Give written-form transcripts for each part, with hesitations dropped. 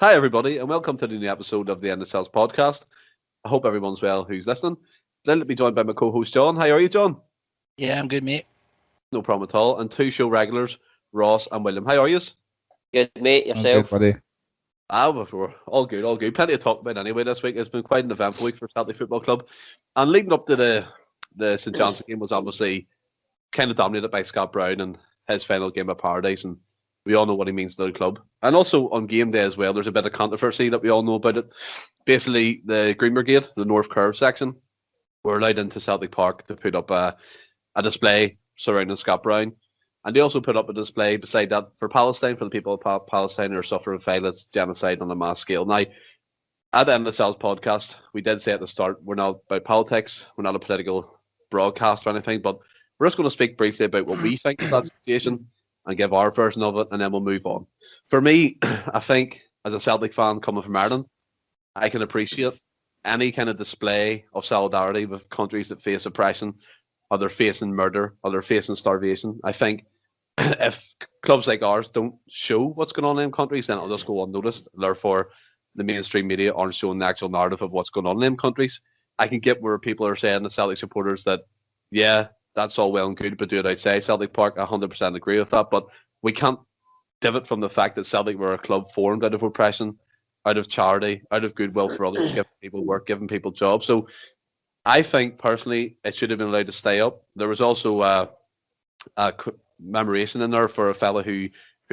Hi, everybody, and welcome to the new episode of the End of Celts podcast. I hope everyone's well who's listening. Delighted to be joined by my co-host, John. How are you, John? Yeah, I'm good, mate. No problem at all. And two show regulars, Ross and William. How are you? Good, mate. Yourself? I'm good, buddy. We're all good, all good. Plenty to talk about anyway this week. It's been quite an eventful week for Celtic Football Club. And leading up to the St Johnstone game was obviously kind of dominated by Scott Brown and his final game at Paradise. And we all know what he means to the club. And also on game day as well, there's a bit of controversy that we all know about it. Basically, the Green Brigade, the North Curve section, were allowed into Celtic Park to put up a display surrounding Scott Brown. And they also put up a display beside that for Palestine, for the people of Palestine who are suffering violence, genocide on a mass scale. Now, at the End of the Celts podcast, we did say at the start, we're not about politics, we're not a political broadcast or anything, but we're just going to speak briefly about what we think of that situation and give our version of it, and then we'll move on. For me, I think, as a Celtic fan coming from Ireland, I can appreciate any kind of display of solidarity with countries that face oppression, or they're facing murder, or they're facing starvation. I think if clubs like ours don't show what's going on in them countries, then it'll just go unnoticed. Therefore, the mainstream media aren't showing the actual narrative of what's going on in them countries. I can get where people are saying, the Celtic supporters, that, yeah, that's all well and good, but do it outside Celtic Park. I 100% agree with that, but we can't divot from the fact that Celtic were a club formed out of oppression, out of charity, out of goodwill for others, giving people work, giving people jobs. So I think, personally, it should have been allowed to stay up. There was also a commemoration in there for a fella who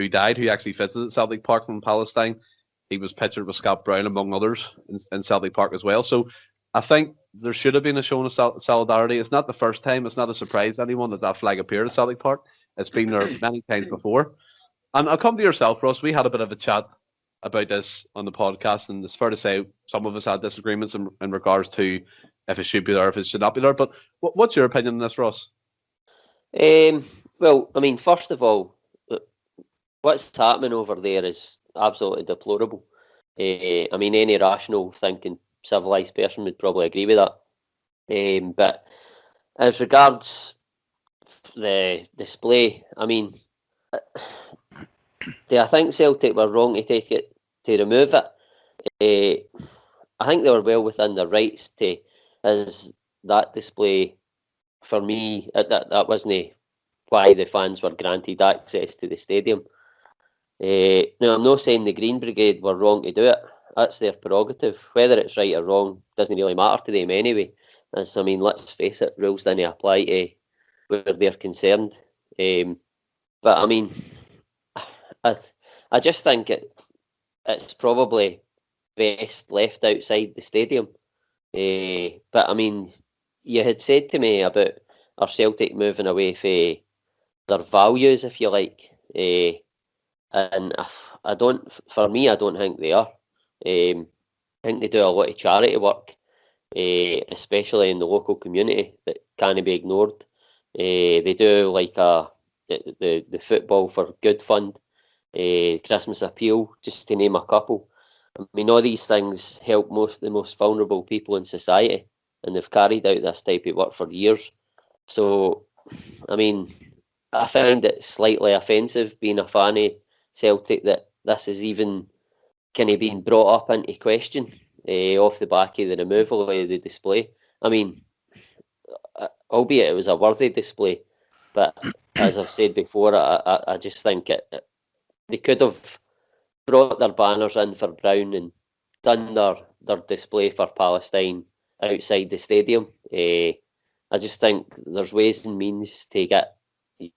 died, who actually visited Celtic Park from Palestine. He was pictured with Scott Brown, among others, in Celtic Park as well. So I think there should have been a showing of solidarity. It's not the first time. It's not a surprise to anyone that flag appeared at Celtic Park. It's been there many times before. And I'll come to yourself, Ross. We had a bit of a chat about this on the podcast, and it's fair to say some of us had disagreements in regards to if it should be there, if it should not be there. But what's your opinion on this, Ross? Well, I mean, first of all, what's happening over there is absolutely deplorable. I mean, any rational thinking civilised person would probably agree with that. But as regards the display, I mean, I think Celtic were wrong to remove it. I think they were well within their rights to, as that display, for me, that wasn't why the fans were granted access to the stadium. Now, I'm not saying the Green Brigade were wrong to do it. That's their prerogative. Whether it's right or wrong doesn't really matter to them anyway. I mean, let's face it, rules don't apply to where they're concerned. But I mean, I just think it's probably best left outside the stadium. But I mean, you had said to me about our Celtic moving away from their values, if you like. And I don't think they are. I think they do a lot of charity work, especially in the local community, that can't be ignored. They do like the Football for Good Fund, Christmas Appeal, just to name a couple. I mean, all these things help the most vulnerable people in society, and they've carried out this type of work for years. So, I mean, I find it slightly offensive, being a fan of Celtic, that this is even kind of being brought up into question off the back of the removal of the display. I mean, albeit it was a worthy display, but as I've said before, I just think they could have brought their banners in for Brown and done their display for Palestine outside the stadium. I just think there's ways and means to get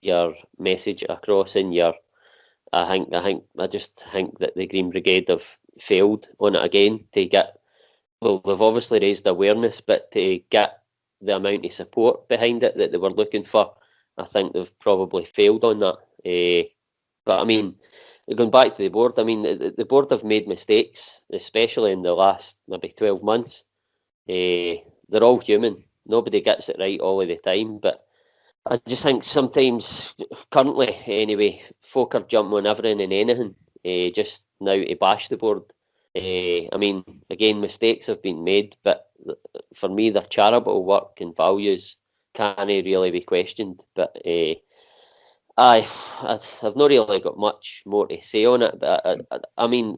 your message across in your. I just think that the Green Brigade have failed on it again to get. Well, they've obviously raised awareness, but to get the amount of support behind it that they were looking for, I think they've probably failed on that. But I mean, going back to the board, I mean, the board have made mistakes, especially in the last maybe 12 months. They're all human. Nobody gets it right all of the time, but I just think sometimes, currently anyway, folk are jumping on everything and anything just now to bash the board. I mean, again, mistakes have been made, but for me, their charitable work and values can't really be questioned. But I've not really got much more to say on it. But I mean,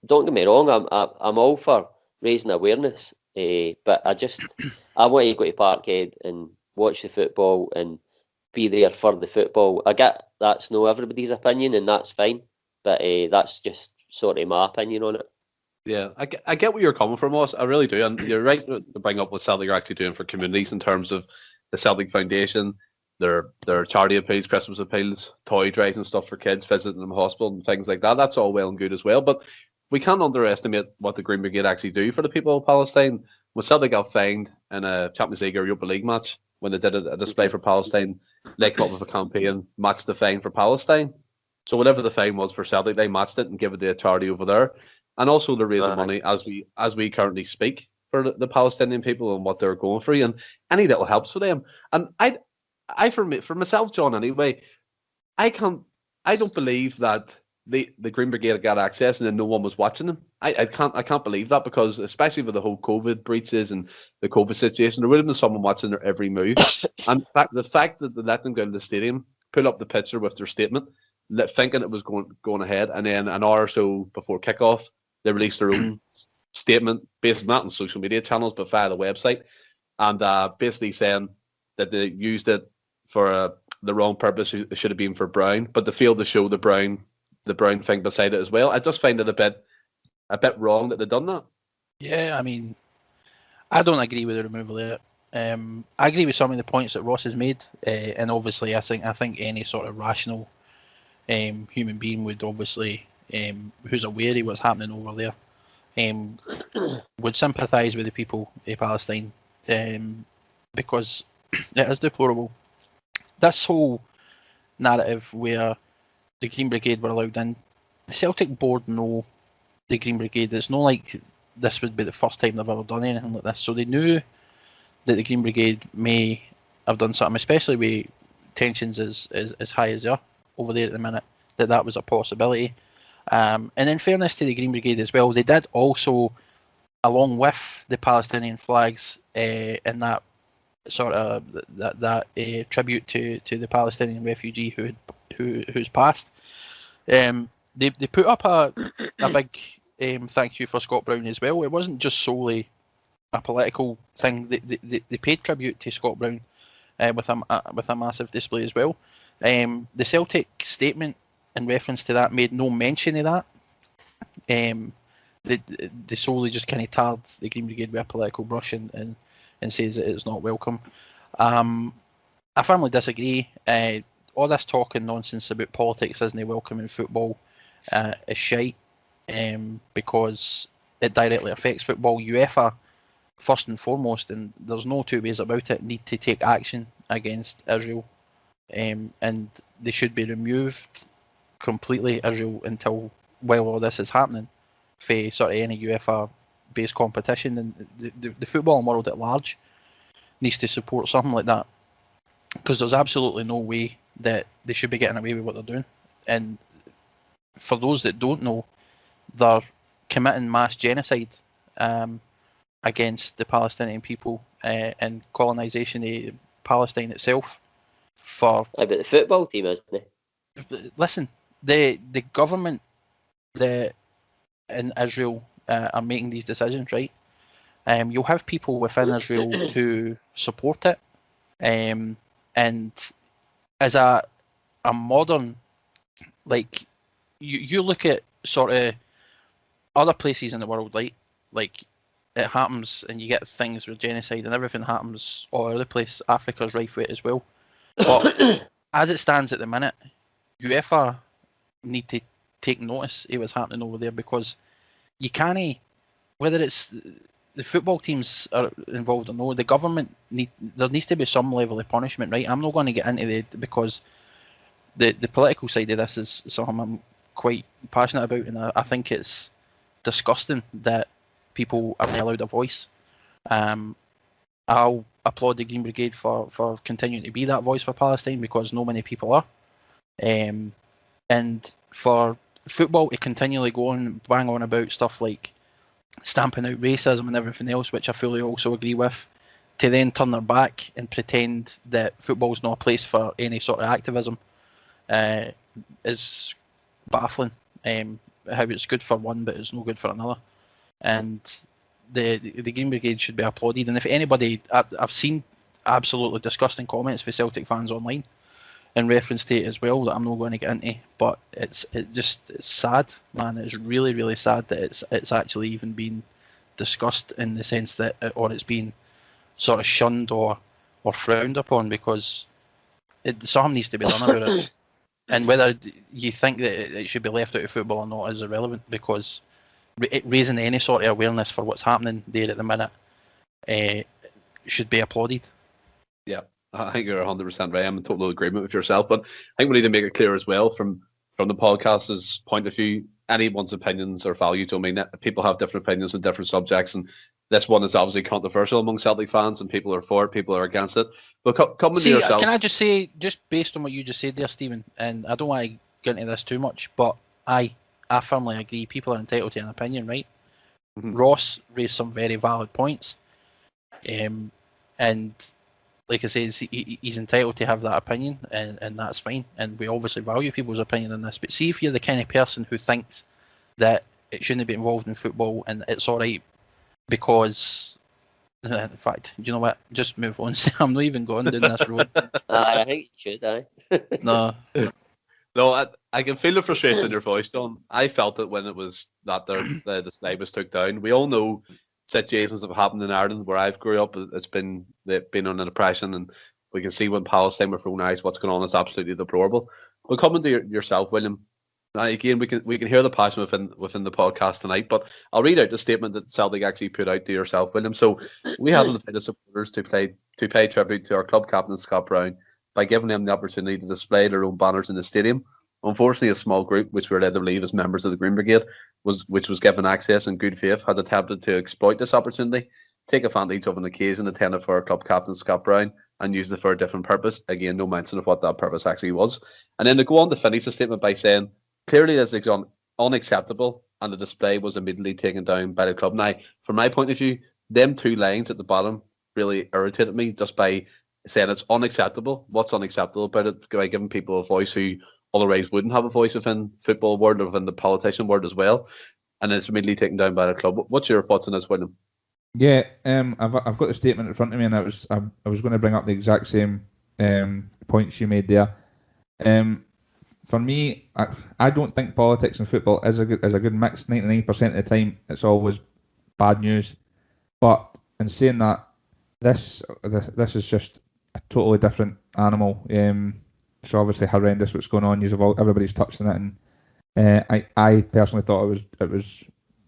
don't get me wrong, I'm all for raising awareness, but I want to go to Parkhead and watch the football and be there for the football. I get that's not everybody's opinion, and that's fine, but that's just sort of my opinion on it. Yeah, I get where you're coming from, Ross. I really do, and you're right to bring up what Celtic are actually doing for communities in terms of the Celtic Foundation, their charity appeals, Christmas appeals, toy drives and stuff for kids, visiting them hospital and things like that. That's all well and good as well, but we can't underestimate what the Green Brigade actually do for the people of Palestine. When Celtic got fined in a Champions League or Europa League match, when they did a display for Palestine, they came up with a campaign, match the fine for Palestine. So whatever the fine was for Celtic, they matched it and give it to a charity over there. And also they're raising money as we currently speak for the Palestinian people and what they're going through, and any little helps for them. And I for myself, John, anyway, I don't believe that the Green Brigade got access and then no one was watching them. I can't believe that, because especially with the whole COVID breaches and the COVID situation, there would have been someone watching their every move. And the fact that they let them go to the stadium, pull up the picture with their statement, thinking it was going ahead, and then an hour or so before kickoff, they released their own statement based not on social media channels but via the website, and basically saying that they used it for the wrong purpose. It should have been for Brown, but they failed to show the Brown thing beside it as well. I just find it a bit wrong that they've done that. Yeah, I mean, I don't agree with the removal of it. I agree with some of the points that Ross has made, and obviously I think any sort of rational human being would obviously, who's aware of what's happening over there, would sympathise with the people of Palestine, because it is deplorable. This whole narrative where the Green Brigade were allowed in, the Celtic board know the Green Brigade. It's not like this would be the first time they've ever done anything like this. So they knew that the Green Brigade may have done something, especially with tensions as high as they are over there at the minute, that was a possibility. And in fairness to the Green Brigade as well, they did also, along with the Palestinian flags and that sort of that tribute to the Palestinian refugee who's passed, they put up a big thank you for Scott Brown as well. It wasn't just solely a political thing. They paid tribute to Scott Brown with a massive display as well. The Celtic statement in reference to that made no mention of that. They solely just kind of tarred the Green Brigade with a political brush and says that it's not welcome. I firmly disagree. All this talk and nonsense about politics isn't welcome in football is shite, because it directly affects football. UEFA, first and foremost, and there's no two ways about it, need to take action against Israel, and they should be removed completely, Israel, until while all this is happening, for sort of any UEFA-based competition. And the football world at large needs to support something like that, because there's absolutely no way that they should be getting away with what they're doing. And for those that don't know, they're committing mass genocide against the Palestinian people and colonisation of Palestine itself. But the football team, isn't it? Listen, the government in Israel are making these decisions, right? You'll have people within Israel who support it, and as a modern, like, you look at sort of other places in the world, like it happens, and you get things with genocide and everything happens all over the place. Africa's rife with it as well. But as it stands at the minute, UEFA need to take notice of what's happening over there, because you can't, whether it's the football teams are involved or no, the government there needs to be some level of punishment, right? I'm not going to get into it, because the political side of this is something I'm quite passionate about, and I think it's disgusting that people aren't allowed a voice. I'll applaud the Green Brigade for continuing to be that voice for Palestine, because no many people are. And for football to continually go on, bang on about stuff like stamping out racism and everything else, which I fully also agree with, to then turn their back and pretend that football's not a place for any sort of activism is baffling. And how it's good for one, but it's no good for another. And the Green Brigade should be applauded. And if anybody, I've seen absolutely disgusting comments for Celtic fans online in reference to it as well that I'm not going to get into. But it's sad, man. It's really, really sad that it's actually even been discussed in the sense that, or it's been sort of shunned or frowned upon, because something needs to be done about it. And whether you think that it should be left out of football or not is irrelevant, because raising any sort of awareness for what's happening there at the minute should be applauded. Yeah, I think you're 100% right. I'm in total agreement with yourself, but I think we need to make it clear as well from the podcast's point of view, anyone's opinions are valued. I mean, people have different opinions on different subjects, and this one is obviously controversial among Celtic fans, and people are for it, people are against it. But coming to yourself, can I just say, just based on what you just said there, Stephen, and I don't want to get into this too much, but I firmly agree. People are entitled to an opinion, right? Mm-hmm. Ross raised some very valid points, and like I say, he's entitled to have that opinion, and that's fine. And we obviously value people's opinion on this. But see, if you're the kind of person who thinks that it shouldn't be involved in football and it's all right because, in fact, do you know what? Just move on. I'm not even going down this road. I think you should, No. No, I can feel the frustration in your voice, John. I felt it when it was that the display was took down. We all know situations that have happened in Ireland where I've grew up. It's been they've been under oppression, and we can see when Palestine were thrown out, what's going on is absolutely deplorable. But coming to yourself, William, again we can hear the passion within the podcast tonight. But I'll read out the statement that Celtic actually put out to yourself, William. So we have invited supporters to pay tribute to our club captain Scott Brown by giving them the opportunity to display their own banners in the stadium. Unfortunately, a small group, which we're led to believe as members of the Green Brigade, which was given access in good faith, had attempted to exploit this opportunity, take advantage of an occasion intended for our club captain Scott Brown, and use it for a different purpose. Again, no mention of what that purpose actually was. And then to go on to finish the statement by saying, clearly this is unacceptable, and the display was immediately taken down by the club. Now, from my point of view, them two lines at the bottom really irritated me, just by saying it's unacceptable. What's unacceptable about it? By giving people a voice who otherwise wouldn't have a voice within football world or within the politician world as well, and it's immediately taken down by the club. What's your thoughts on this, William? Yeah, I've got the statement in front of me, and I was going to bring up the exact same points you made there. For me, I don't think politics and football is a good mix. 99% of the time, it's always bad news. But in saying that, this is just a totally different animal. It's obviously horrendous what's going on. Everybody's touched on it, and I personally thought it was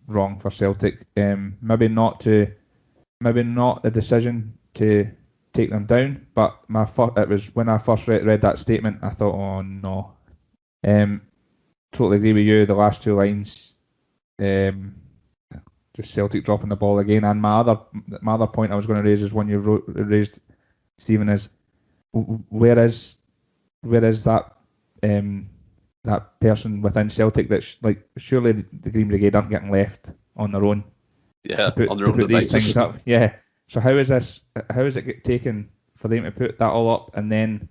wrong for Celtic. Maybe not the decision to take them down, but it was when I first read that statement, I thought, oh no. Totally agree with you. The last two lines, just Celtic dropping the ball again. And my other point I was going to raise is one you raised, Stephen, is where is that that person within Celtic that's like, surely the Green Brigade aren't getting left on their own. Yeah, to put these things up. Yeah. So how is it get taken for them to put that all up, and then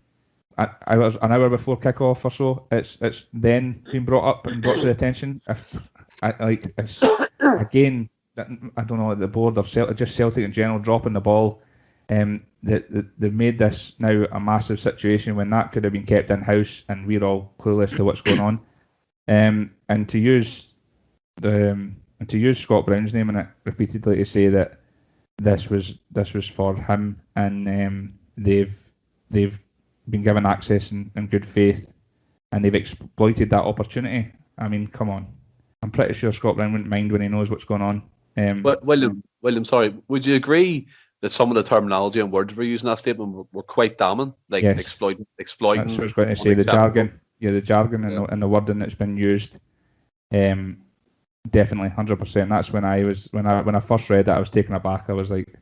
I was an hour before kickoff or so, it's then been brought up and brought to the attention. It's again, I don't know, the board or Celtic in general dropping the ball. They've made this now a massive situation when that could have been kept in house, and we're all clueless to what's going on. And to use Scott Brown's name in it repeatedly to say that this was for him, and they've been given access in good faith, and they've exploited that opportunity. I mean, come on. I'm pretty sure Scott Brown wouldn't mind when he knows what's going on. But William, sorry, would you agree that some of the terminology and words we're using in that statement were quite damning, like yes. exploiting? That's what I was going to say. The jargon, and the wording that's been used, definitely 100%. That's when I first read that, I was taken aback. I was like,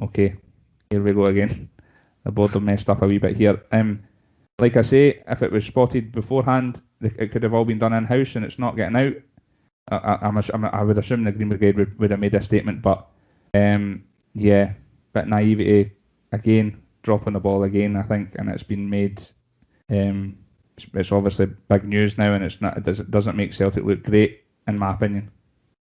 okay, here we go again. The board have messed up a wee bit here. Like I say, if it was spotted beforehand, it could have all been done in house, and it's not getting out. I would assume the Green Brigade would have made a statement, but yeah, bit naivety again, dropping the ball again, I think, and it's been made it's obviously big news now, and it doesn't make Celtic look great, in my opinion.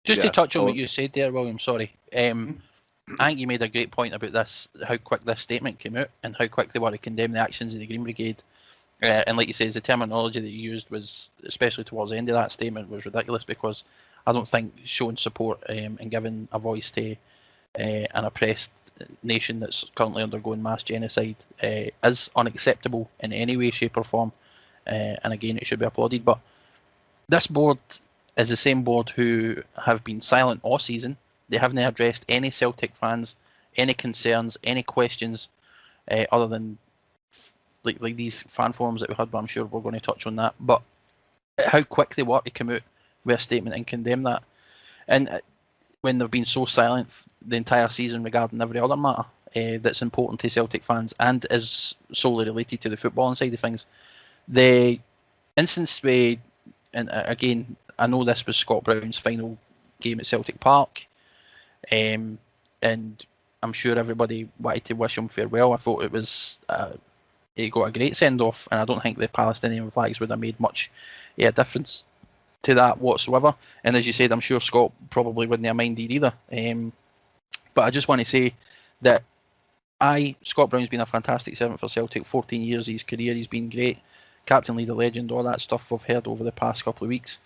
Just to touch on what you said there, William, sorry. I think you made a great point about this, how quick this statement came out and how quick they were to condemn the actions of the Green Brigade. And like you said, the terminology that you used was, especially towards the end of that statement, was ridiculous, because I don't think showing support and giving a voice to an oppressed nation that's currently undergoing mass genocide is unacceptable in any way, shape or form. And again, it should be applauded. But this board is the same board who have been silent all season. They haven't addressed any Celtic fans, any concerns, any questions, other than like these fan forums that we had, but I'm sure we're going to touch on that. But how quick they were to come out with a statement and condemn that. And when they've been so silent the entire season regarding every other matter that's important to Celtic fans and is solely related to the footballing side of things. The instance where, and again, I know this was Scott Brown's final game at Celtic Park, and I'm sure everybody wanted to wish him farewell. I thought it was he got a great send-off, and I don't think the Palestinian flags would have made much difference to that whatsoever. And as you said, I'm sure Scott probably wouldn't have minded either. But I just want to say that Scott Brown's been a fantastic servant for Celtic. 14 years of his career, he's been great. Captain, leader, legend, all that stuff we've heard over the past couple of weeks.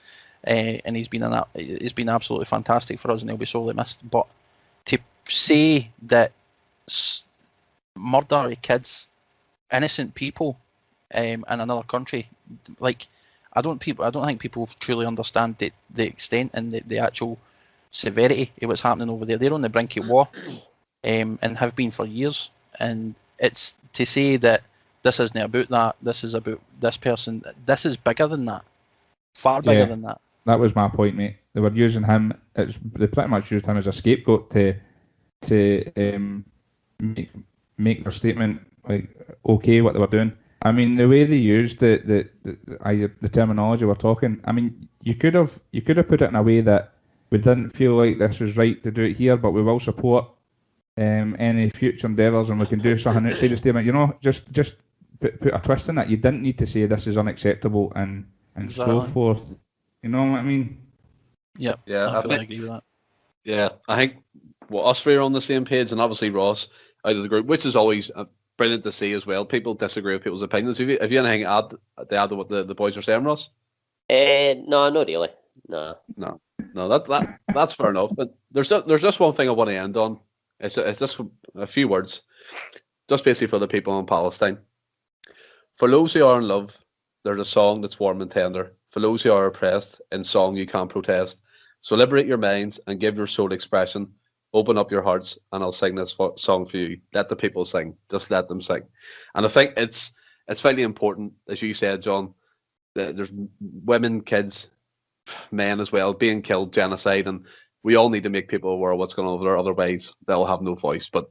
And he's been absolutely fantastic for us, and he'll be sorely missed. But to say that murder of kids, innocent people in another country, like I don't think people truly understand the extent and the actual severity of what's happening over there. They're on the brink of war, and have been for years. And it's to say that this isn't about that. This is about this person. This is bigger than that. Far bigger than that. That was my point, mate. They were using him. They pretty much used him as a scapegoat to make their statement like okay what they were doing. I mean, the way they used the terminology we're talking. I mean, you could have put it in a way that we didn't feel like this was right to do it here, but we will support any future endeavours, and we can do something outside the statement. You know, just put a twist in it. You didn't need to say this is unacceptable and Exactly. so forth. You know what I mean? Yep. Yeah, I fully agree with that. Yeah, I think us three are on the same page, and obviously Ross out of the group, which is always brilliant to see as well. People disagree with people's opinions. Have you anything to add to what the boys are saying, Ross? No, not really. No, that's fair enough. But there's just one thing I want to end on. It's just a few words, just basically for the people in Palestine. For those who are in love, there's a song that's warm and tender. For those who are oppressed, in song you can't protest. So liberate your minds and give your soul expression. Open up your hearts, and I'll sing this song for you. Let the people sing. Just let them sing. And I think it's fairly important, as you said, John, that there's women, kids, men as well, being killed, genocide, and we all need to make people aware of what's going on over there. Otherwise, they'll have no voice. But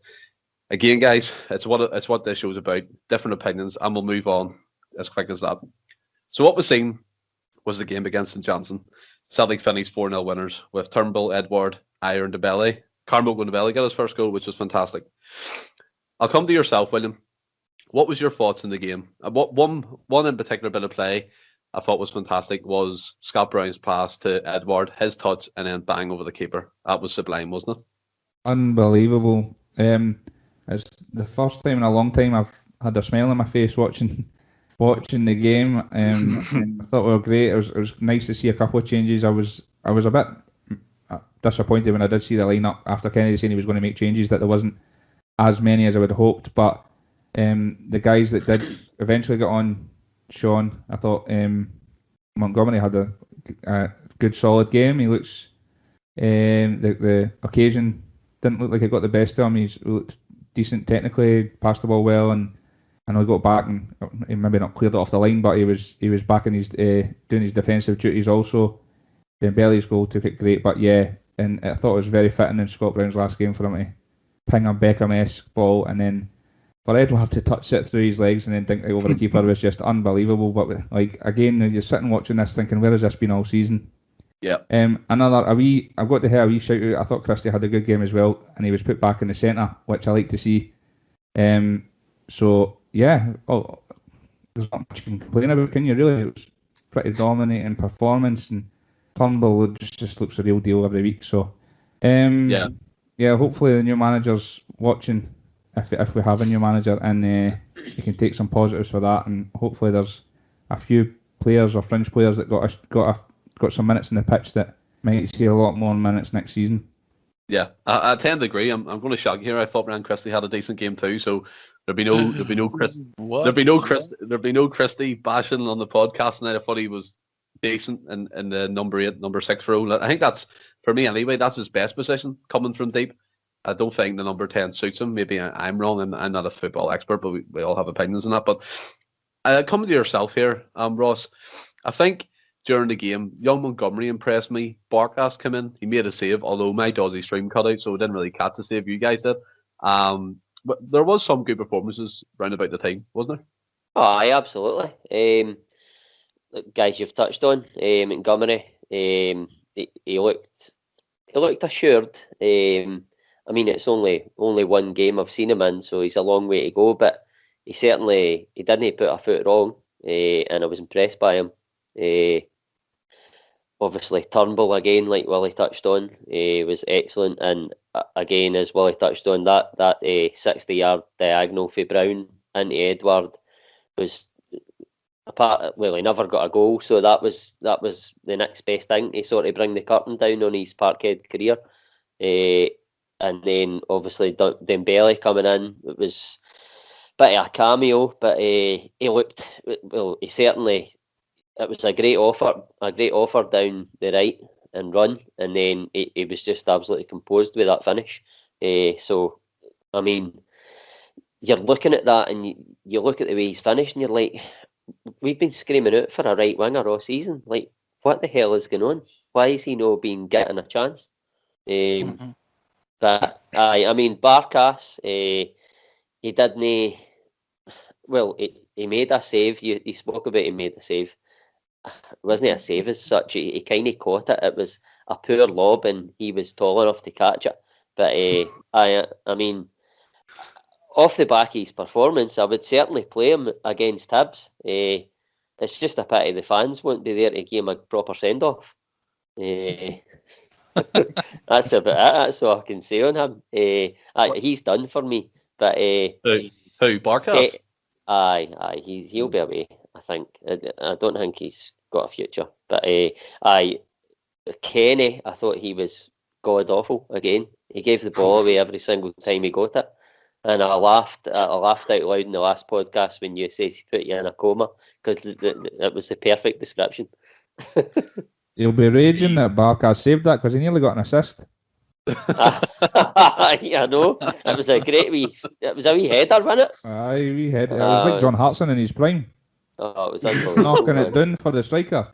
again, guys, it's what this show's about. Different opinions, and we'll move on as quick as that. So what we've seen was the game against St Johnstone. Celtic finished 4-0 winners with Turnbull, Edward, Ayer and Debelly. Carmel Debelly got his first goal, which was fantastic. I'll come to yourself, William. What was your thoughts in the game? What one in particular bit of play I thought was fantastic was Scott Brown's pass to Edward, his touch, and then bang over the keeper. That was sublime, wasn't it? Unbelievable. It's the first time in a long time I've had a smile on my face watching the game. And I thought we were great. It was nice to see a couple of changes. I was a bit disappointed when I did see the lineup after Kennedy saying he was going to make changes that there wasn't as many as I would have hoped. But the guys that did eventually get on, Sean, I thought Montgomery had a good solid game. He looks the occasion didn't look like he got the best of him. He looked decent technically, passed the ball well, and I know he got back and he maybe not cleared it off the line, but he was back in his doing his defensive duties also. Then Belly's goal took it great, but yeah, and I thought it was very fitting in Scott Brown's last game for him to ping a Beckham-esque ball, and then for Edward to touch it through his legs and then dink it over the keeper was just unbelievable. But like again, you're sitting watching this thinking, where has this been all season? Yeah. I've got to hear a wee shout out. I thought Christie had a good game as well, and he was put back in the centre, which I like to see. So yeah, there's not much you can complain about, can you? Really, it was pretty dominating performance, and Turnbull just looks a real deal every week. So, Yeah. Hopefully the new manager's watching, if we have a new manager, and he can take some positives for that, and hopefully there's a few players or fringe players that got some minutes in the pitch that might see a lot more minutes next season. Yeah, I tend to agree. I'm going to shock you here. I thought Ryan Christie had a decent game too, so there'd be no Christie bashing on the podcast tonight. I thought he was decent in the number 8, number 6 role. I think that's, for me anyway, that's his best position, coming from deep. I don't think the number 10 suits him. Maybe I'm wrong, and I'm not a football expert, but we all have opinions on that. But coming to yourself here, Ross, I think during the game, young Montgomery impressed me. Barkas came in, he made a save, although my Dozzy stream cut out, so I didn't really catch the save you guys did. But there was some good performances round about the team, wasn't there? Oh, aye, absolutely. Guys you've touched on, Montgomery, he looked assured. I mean, it's only one game I've seen him in, so he's a long way to go, but he didn't put a foot wrong, and I was impressed by him. Obviously, Turnbull again, like Willie touched on, was excellent, and again, as Willie touched on, that 60-yard diagonal for Brown into Edward was he never got a goal, so that was the next best thing to sort of bring the curtain down on his Parkhead career. And then obviously Dembele coming in, it was a bit of a cameo, but he looked well. It was a great offer down the right and run, and then he was just absolutely composed with that finish. So, I mean, you're looking at that, and you look at the way he's finished, and you're like, we've been screaming out for a right winger all season. Like, what the hell is going on? Why is he not getting a chance? But I mean, Barkas, he didn't. Well, he made a save. You spoke about he made a save. It wasn't a save as such. He kind of caught it. It was a poor lob, and he was tall enough to catch it. But I mean, off the back of his performance, I would certainly play him against Hibs. It's just a pity the fans won't be there to give him a proper send off. That's about it. That's all I can say on him. He's done for me. But who Barkas? Aye, he'll be away. I think. I don't think he's got a future. But Kenny, I thought he was god awful again. He gave the ball away every single time he got it, and I laughed out loud in the last podcast when you says he put you in a coma, because it was the perfect description. He'll be raging that Barkas saved that because he nearly got an assist. I know. It was a wee header, wasn't it? Aye, wee header. It was like John Hartson in his prime. Oh, it was unbelievable. Knocking it down for the striker.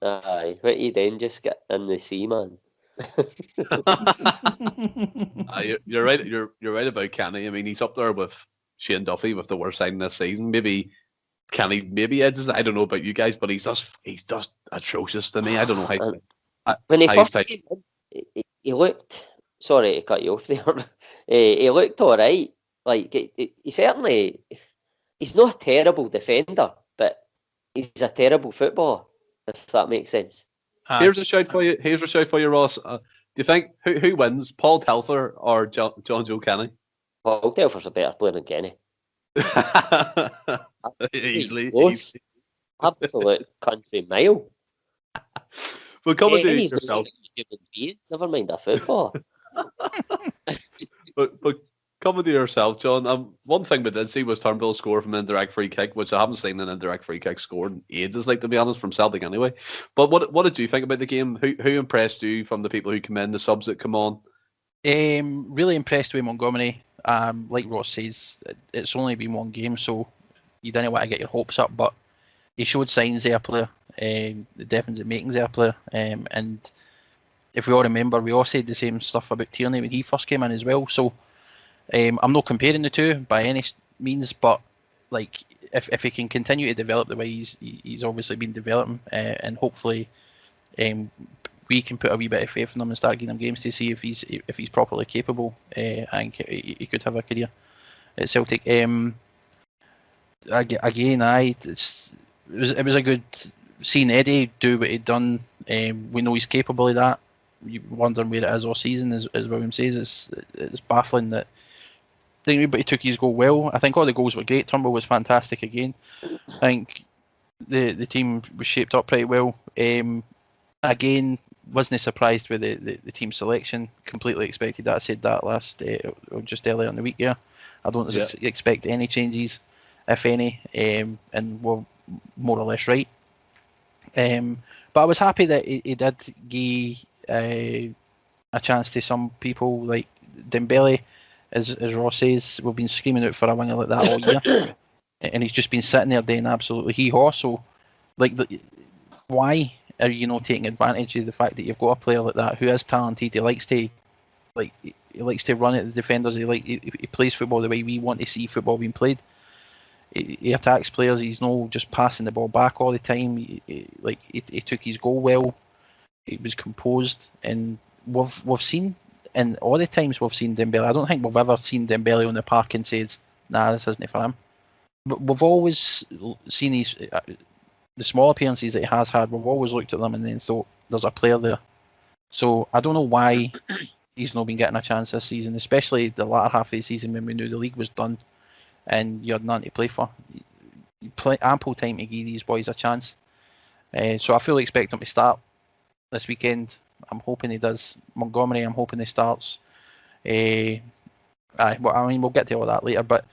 Aye, what you then just get in the sea, man. You're right. You're right about Kenny. I mean, he's up there with Shane Duffy with the worst signing this season. Maybe Kenny, maybe edges. I don't know about you guys, but he's just atrocious to me. I don't know how. When he first came in, he looked. Sorry to cut you off there. He looked all right. Like he certainly, he's not a terrible defender, but he's a terrible footballer. If that makes sense. Here's a shout for you, Ross. Do you think who wins, Paul Telfer or John Joe Kenny? Paul Telfer's a better player than Kenny. Easily. Absolute country mile. Well, come and do it yourself. Never mind a football. but come and do yourself, John. One thing we did see was Turnbull score from an indirect free kick, which I haven't seen an indirect free kick scored in ages, like, to be honest, from Celtic anyway. But what did you think about the game? Who impressed you from the people who come in, the subs that come on? Really impressed with Montgomery. Like Ross says, it's only been one game, so you don't want to get your hopes up, but he showed signs of a player, the difference it makes a player. And if we all remember, we all said the same stuff about Tierney when he first came in as well. So I'm not comparing the two by any means, but like if he can continue to develop the way he's obviously been developing, and hopefully we can put a wee bit of faith in him and start giving him games to see if he's properly capable, and he could have a career at Celtic. again, it was a good seeing Eddie do what he'd done. We know he's capable of that. You wondering where it is all season, as William says. It's baffling that. But he took his goal well. I think all the goals were great. Turnbull was fantastic again. I think the team was shaped up pretty well. Again, wasn't surprised with the team selection. Completely expected that. I said that or just earlier in the week. Yeah, I don't expect any changes, if any, and we're more or less right. But I was happy that he did give a chance to some people like Dembele. As Ross says, we've been screaming out for a winger like that all year, and he's just been sitting there doing absolutely hee-haw. So, why are you not taking advantage of the fact that you've got a player like that who is talented? He likes to run at the defenders. He plays football the way we want to see football being played. He attacks players. He's not just passing the ball back all the time. He took his goal well. He was composed, and we've seen. And all the times we've seen Dembele, I don't think we've ever seen Dembele on the park and says, "Nah, this isn't for him." But we've always seen the small appearances that he has had. We've always looked at them and then thought, "There's a player there." So I don't know why he's not been getting a chance this season, especially the latter half of the season when we knew the league was done and you had nothing to play for. You play ample time to give these boys a chance. So I fully expect him to start this weekend. I'm hoping he does. Montgomery, I'm hoping he starts. We'll get to all that later, but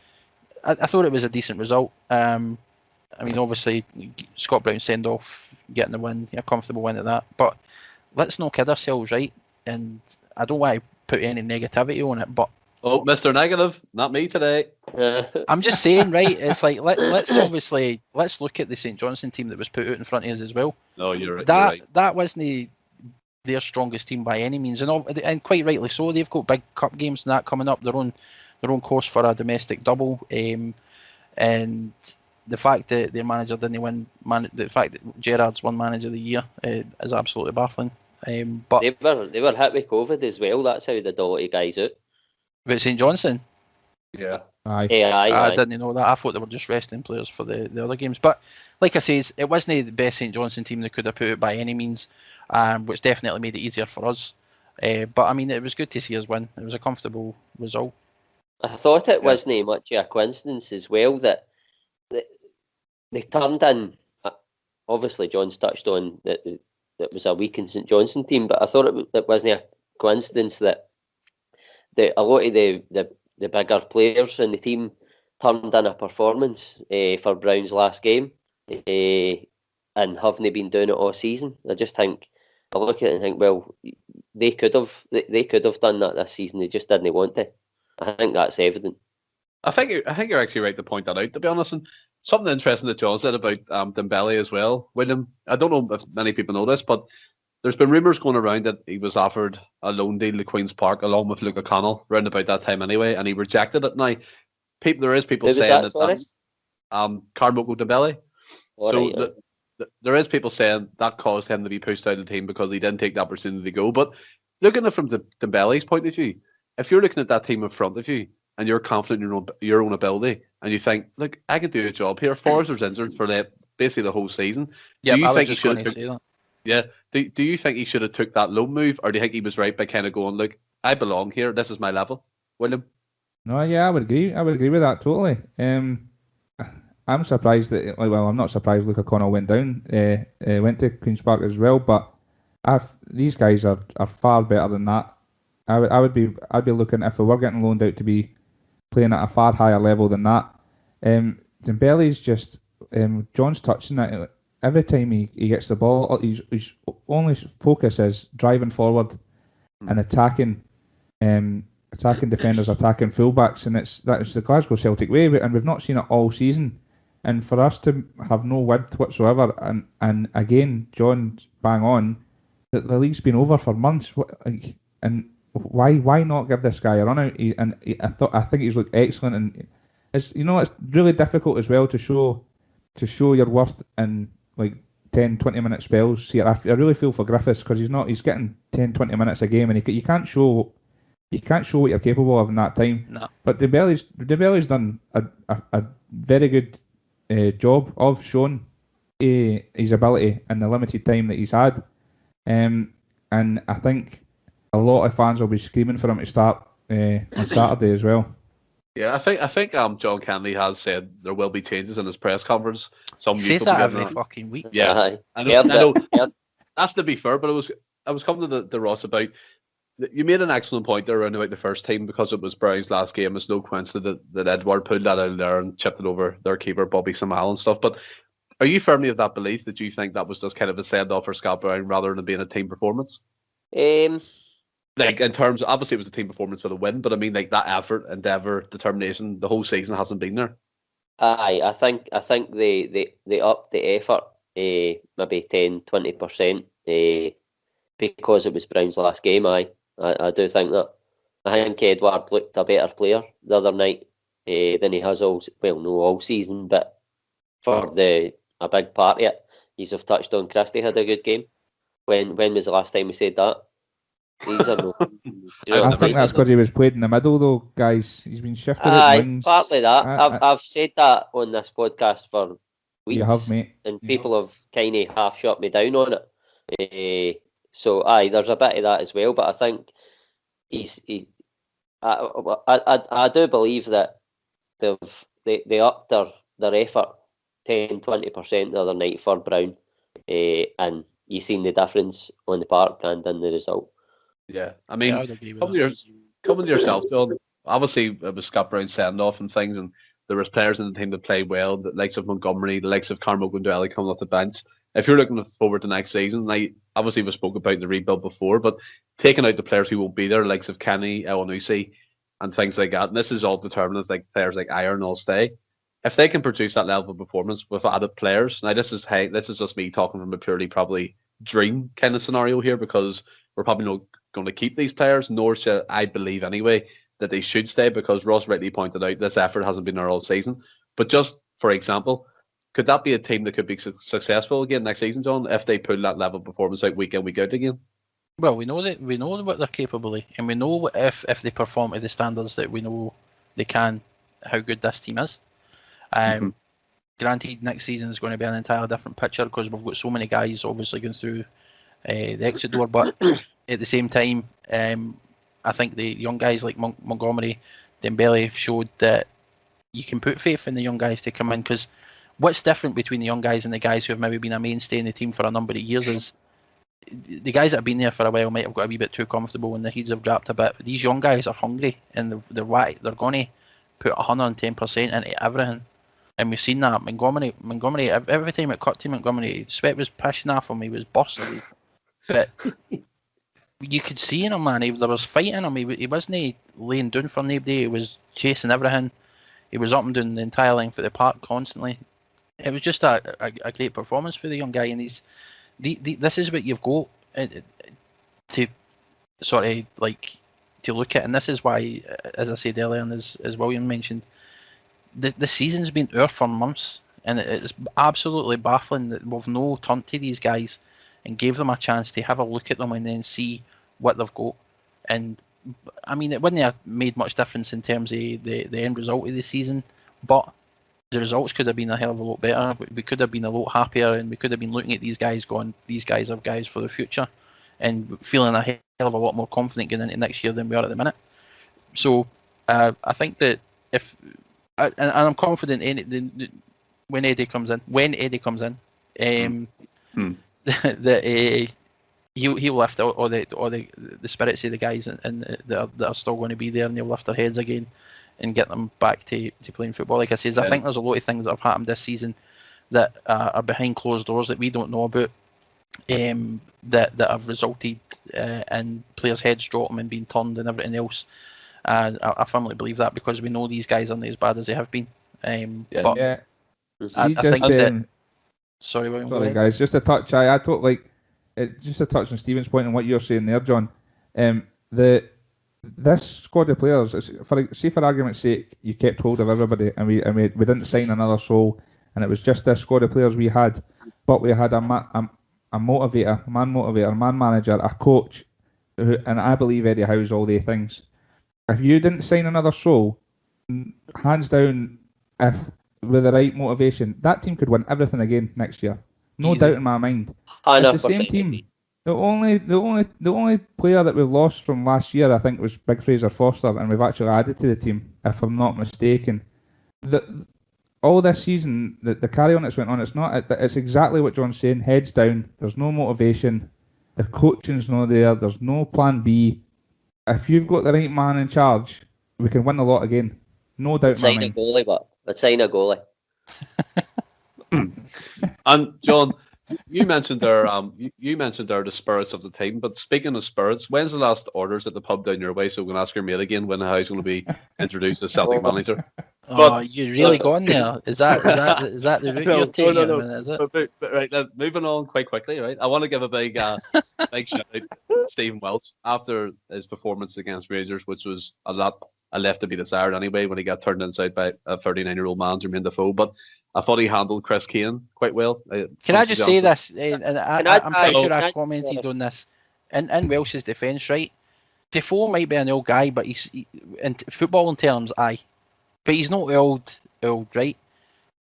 I thought it was a decent result. Obviously, Scott Brown send off, getting the win, a comfortable win at that. But let's not kid ourselves, right? And I don't want to put any negativity on it, but Mr. Negative, not me today. I'm just saying, right? It's like let's look at the St Johnstone team that was put out in front of us as well. No, you're right. That wasn't their strongest team by any means, and quite rightly so. They've got big cup games and that coming up. They're on course for a domestic double, and the fact that their manager didn't win, the fact that Gerrard's won Manager of the Year is absolutely baffling. But they were hit with COVID as well. That's how they dotted guys out. But St Johnstone, yeah, aye. I didn't know that. I thought they were just resting players for the other games. But like I says, it wasn't the best St Johnstone team they could have put out by any means, which definitely made it easier for us. But I mean, it was good to see us win. It was a comfortable result. I thought it wasn't much of a coincidence as well that they turned in. Obviously, John's touched on that was a weak in St Johnstone team, but I thought it wasn't a coincidence that a lot of the bigger players in the team turned in a performance for Brown's last game, and haven't been doing it all season. I just think I look at it and think, well, they could have done that this season. They just didn't want to. I think that's evident. I think you're actually right to point that out, to be honest. And something interesting that John said about Dembele as well, William. I don't know if many people know this, but there's been rumours going around that he was offered a loan deal to Queen's Park along with Luke O'Connell round about that time anyway, and he rejected it. Now, there is people saying that Carmoko Dembele. There is people saying that caused him to be pushed out of the team because he didn't take the opportunity to go. But looking at it from Dembele's point of view, if you're looking at that team in front of you and you're confident in your own ability, and you think, look, I can do a job here. Forrester's injured for basically the whole season. Yeah, do you I think was just going to say that. Yeah. Do you think he should have took that loan move, or do you think he was right by kind of going, look, I belong here. This is my level, William? No, yeah, I would agree. I would agree with that totally. I'm surprised that. Well, I'm not surprised. Luke O'Connell went to Queen's Park as well. But these guys are far better than that. I'd be looking, if we were getting loaned out, to be playing at a far higher level than that. Dembele's just John's touching it. Every time he gets the ball, his only focus is driving forward and attacking defenders, attacking fullbacks, and that's the Glasgow Celtic way. And we've not seen it all season. And for us to have no width whatsoever, and again, John's bang on, that the league's been over for months. And why not give this guy a run out? I think he's looked excellent, and it's really difficult as well to show your worth in like 10-20 minute spells. See, I really feel for Griffiths because he's getting 10-20 minutes a game, and you can't show what you're capable of in that time. No. But Dembele's done a very good job of showing his ability in the limited time that he's had. And I think a lot of fans will be screaming for him to start on Saturday as well. Yeah, I think John Kennedy has said there will be changes in his press conference. Some He says that every fucking week. Yeah, I know. That's to be fair, but I was coming to the Ross about. You made an excellent point there around about the first team because it was Brown's last game. It's no coincidence that Edward pulled that out there and chipped it over their keeper Bobby Samal and stuff. But are you firmly of that belief that you think that was just kind of a send off for Scott Brown rather than being a team performance? Like in terms, obviously it was a team performance for the win, but I mean like that effort, endeavour, determination, the whole season hasn't been there. Aye, I think they upped the effort, maybe 10-20%, because it was Brown's last game. I do think that. I think Edward looked a better player the other night than he has all season, but for a big part of it, he's have touched on Christie had a good game. When was the last time we said that? These are no. I think that's because he was played in the middle, though, guys. He's been shifted at wings. Partly that. I've said that on this podcast for weeks. You have, mate. And people have kind of half shot me down on it. So there's a bit of that as well. But I think I do believe that they upped their effort 10-20% the other night for Brown, and you seen the difference on the park and in the result. Yeah, I mean, coming to yourself, John. Obviously, it was Scott Brown's send off and things, and there was players in the team that played well, the likes of Montgomery, the likes of Carmel Gundelli coming off the bench. If you're looking forward to next season, obviously we spoke about the rebuild before, but taking out the players who won't be there, the likes of Kenny, Elanusi, and things like that, and this is all determinants like players like Iron all stay. If they can produce that level of performance with added players, now this is just me talking from a purely probably dream kind of scenario here, because we're probably not going to keep these players, nor should I believe anyway that they should stay, because Ross rightly pointed out this effort hasn't been there all season. But just for example, could that be a team that could be successful again next season, John, if they pull that level of performance out week in, week out again? Well, we know what they're capable of, and we know if they perform to the standards that we know they can, how good this team is. Granted, next season is going to be an entirely different picture because we've got so many guys obviously going through the exit door, but at the same time, I think the young guys like Montgomery, Dembele showed that you can put faith in the young guys to come in, because what's different between the young guys and the guys who have maybe been a mainstay in the team for a number of years is the guys that have been there for a while might have got a wee bit too comfortable and the heads have dropped a bit. These young guys are hungry and they're going to put 110% into everything. And we've seen that. Montgomery, every time it cut to Montgomery, sweat was pushing off him, he was busting. But you could see in him, man, there was fighting him. He wasn't laying down for nobody, he was chasing everything. He was up and down the entire length of the park constantly. It was just a great performance for the young guy, and this is what you've got to sort of like to look at, and this is why, as I said earlier, and as William mentioned, the season's been out for months, and it's absolutely baffling that we've no turned to these guys and gave them a chance to have a look at them and then see what they've got. And I mean, it wouldn't have made much difference in terms of the end result of the season, but the results could have been a hell of a lot better. We could have been a lot happier, and we could have been looking at these guys going, these guys are guys for the future, and feeling a hell of a lot more confident going into next year than we are at the minute. So I think that and I'm confident when Eddie comes in, that he'll lift all the spirits of the guys and that are still going to be there, and they'll lift their heads again and get them back to playing football. Like I said, I think there's a lot of things that have happened this season that are behind closed doors that we don't know about, that have resulted in players' heads dropping and being turned and everything else. I firmly believe that, because we know these guys aren't as bad as they have been. I think that. Sorry, William. Sorry, guys. Just a touch. I thought just a touch on Stephen's point and what you're saying there, John. This squad of players, for argument's sake, you kept hold of everybody, and we didn't sign another soul, and it was just this squad of players we had, but we had a motivator, man manager, a coach, and I believe Eddie Howe's all these things. If you didn't sign another soul, hands down, if with the right motivation, that team could win everything again next year. No Easy. doubt in my mind. 100% It's the same team. agree. The only player that we've lost from last year, I think, was Big Fraser Foster, and we've actually added to the team, if I'm not mistaken. All this season, the carry on that's went on, it's exactly what John's saying. Heads down. There's no motivation. The coaching's not there. There's no plan B. If you've got the right man in charge, we can win a lot again. No doubt in my Sign a mind. goalie, but let's sign a goalie. And John, you mentioned there, you mentioned there the spirits of the team. But speaking of spirits, when's the last orders at the pub down your way? So we're gonna ask your mate again when how's going to be introduced as Celtic manager. Oh, you really gone there? Is that the route you're taking? No. Is it? But right, moving on quite quickly. Right, I want to give a big shout out to Stephen Welch after his performance against Rangers, which was a lot left to be desired anyway when he got turned inside by a 39-year-old man, Jermaine Defoe. But I thought he handled Chris Kane quite well. Can I just say this? And I'm pretty sure I can I- commented on this. In Welsh's defence, right? Defoe might be an old guy, but he's in footballing terms, aye. But he's not old, right?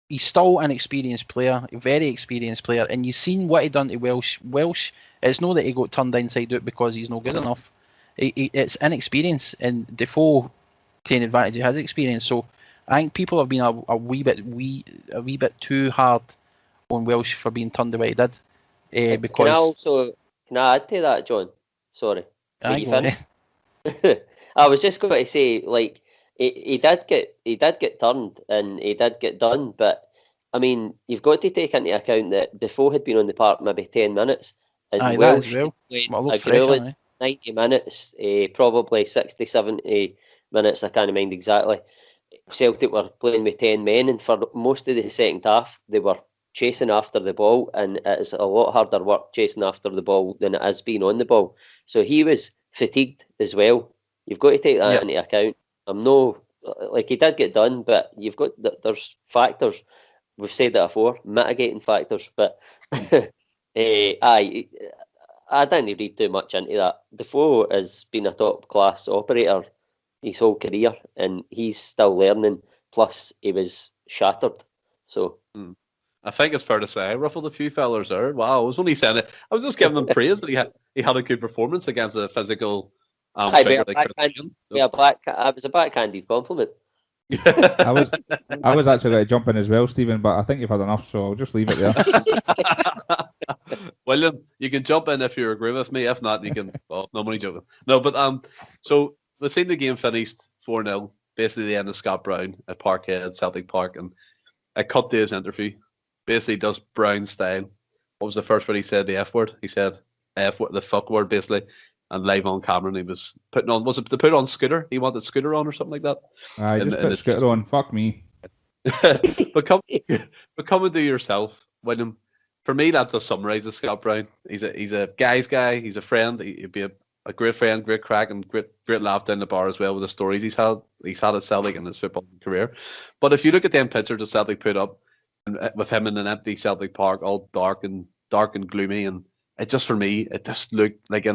He's still an experienced player, a very experienced player. And you've seen what he done to Welsh. Welsh, it's not that he got turned inside out because he's not good enough. It's inexperience, and Defoe taking advantage of his experience. So I think people have been a wee bit too hard on Welsh for being turned the way he did. Because Can I add to that, John? Sorry. I You go ahead. finished? I was just going to say, like, he did get turned and he did get done, but I mean, you've got to take into account that Defoe had been on the park maybe 10 minutes, and Aye, that Welsh as well. played Well, a look fresh, grueling aye. 90 minutes, probably 60, 70 minutes, I can't mind exactly. Celtic were playing with 10 men, and for most of the second half, they were chasing after the ball, and it is a lot harder work chasing after the ball than it has been on the ball. So he was fatigued as well. You've got to take that into account. I'm no, like, he did get done, but you've got, there's factors, we've said that before, mitigating factors, but I didn't read too much into that. Defoe has been a top class operator his whole career, and he's still learning. Plus, he was shattered. So I think it's fair to say I ruffled a few fellas there. Wow, I was only saying it. I was just giving him praise that he had a good performance against a physical striker like Chris Kane. it was a backhanded compliment. I was actually going to jump in as well, Stephen, but I think you've had enough, so I'll just leave it there. William, you can jump in if you agree with me. If not, you can. Well, no money joking. No, but so we've seen the game finished 4-0, basically the end of Scott Brown at Parkhead at Celtic Park, and I cut to his interview. Basically, does Brown style. What was the first word he said? The F word. He said F word, the fuck word, basically. And live on camera, and he was putting on. Was it to put on Scooter? He wanted Scooter on or something like that. Just put Scooter on. Fuck me. but coming to yourself, William. For me, that does summarise the Scott Brown. He's a guy's guy. He's a friend. He'd be a great friend, great crack, and great laugh down the bar as well with the stories he's had at Celtic in his football career. But if you look at them pictures that Celtic put up, and with him in an empty Celtic Park, all dark and gloomy, and it just for me, it just looked like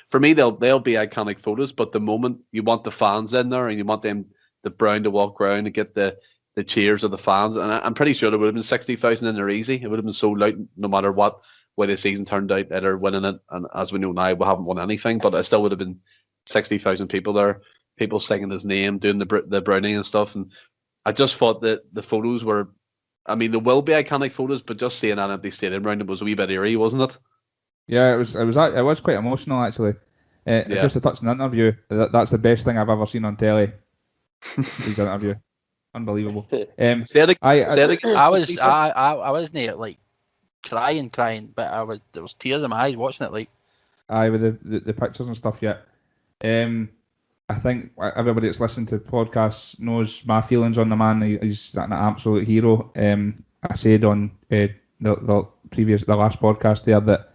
for me they'll be iconic photos. But the moment you want the fans in there and you want them the Brown to walk around and get the cheers of the fans, and I'm pretty sure there would have been 60,000 in there easy. It would have been so loud, no matter what way the season turned out, either winning it, and as we know now, we haven't won anything, but it still would have been 60,000 people there, people singing his name, doing the Brownie and stuff. And I just thought that the photos were, I mean, there will be iconic photos, but just seeing that empty stadium round it was a wee bit eerie, wasn't it? Yeah, it was quite emotional actually. Just to touch on the interview, that's the best thing I've ever seen on telly. His interview. Unbelievable. I wasn't like crying, but there was tears in my eyes watching it. Like, aye, with the pictures and stuff. Yeah, I think everybody that's listened to podcasts knows my feelings on the man. He's an absolute hero. I said on the last podcast there that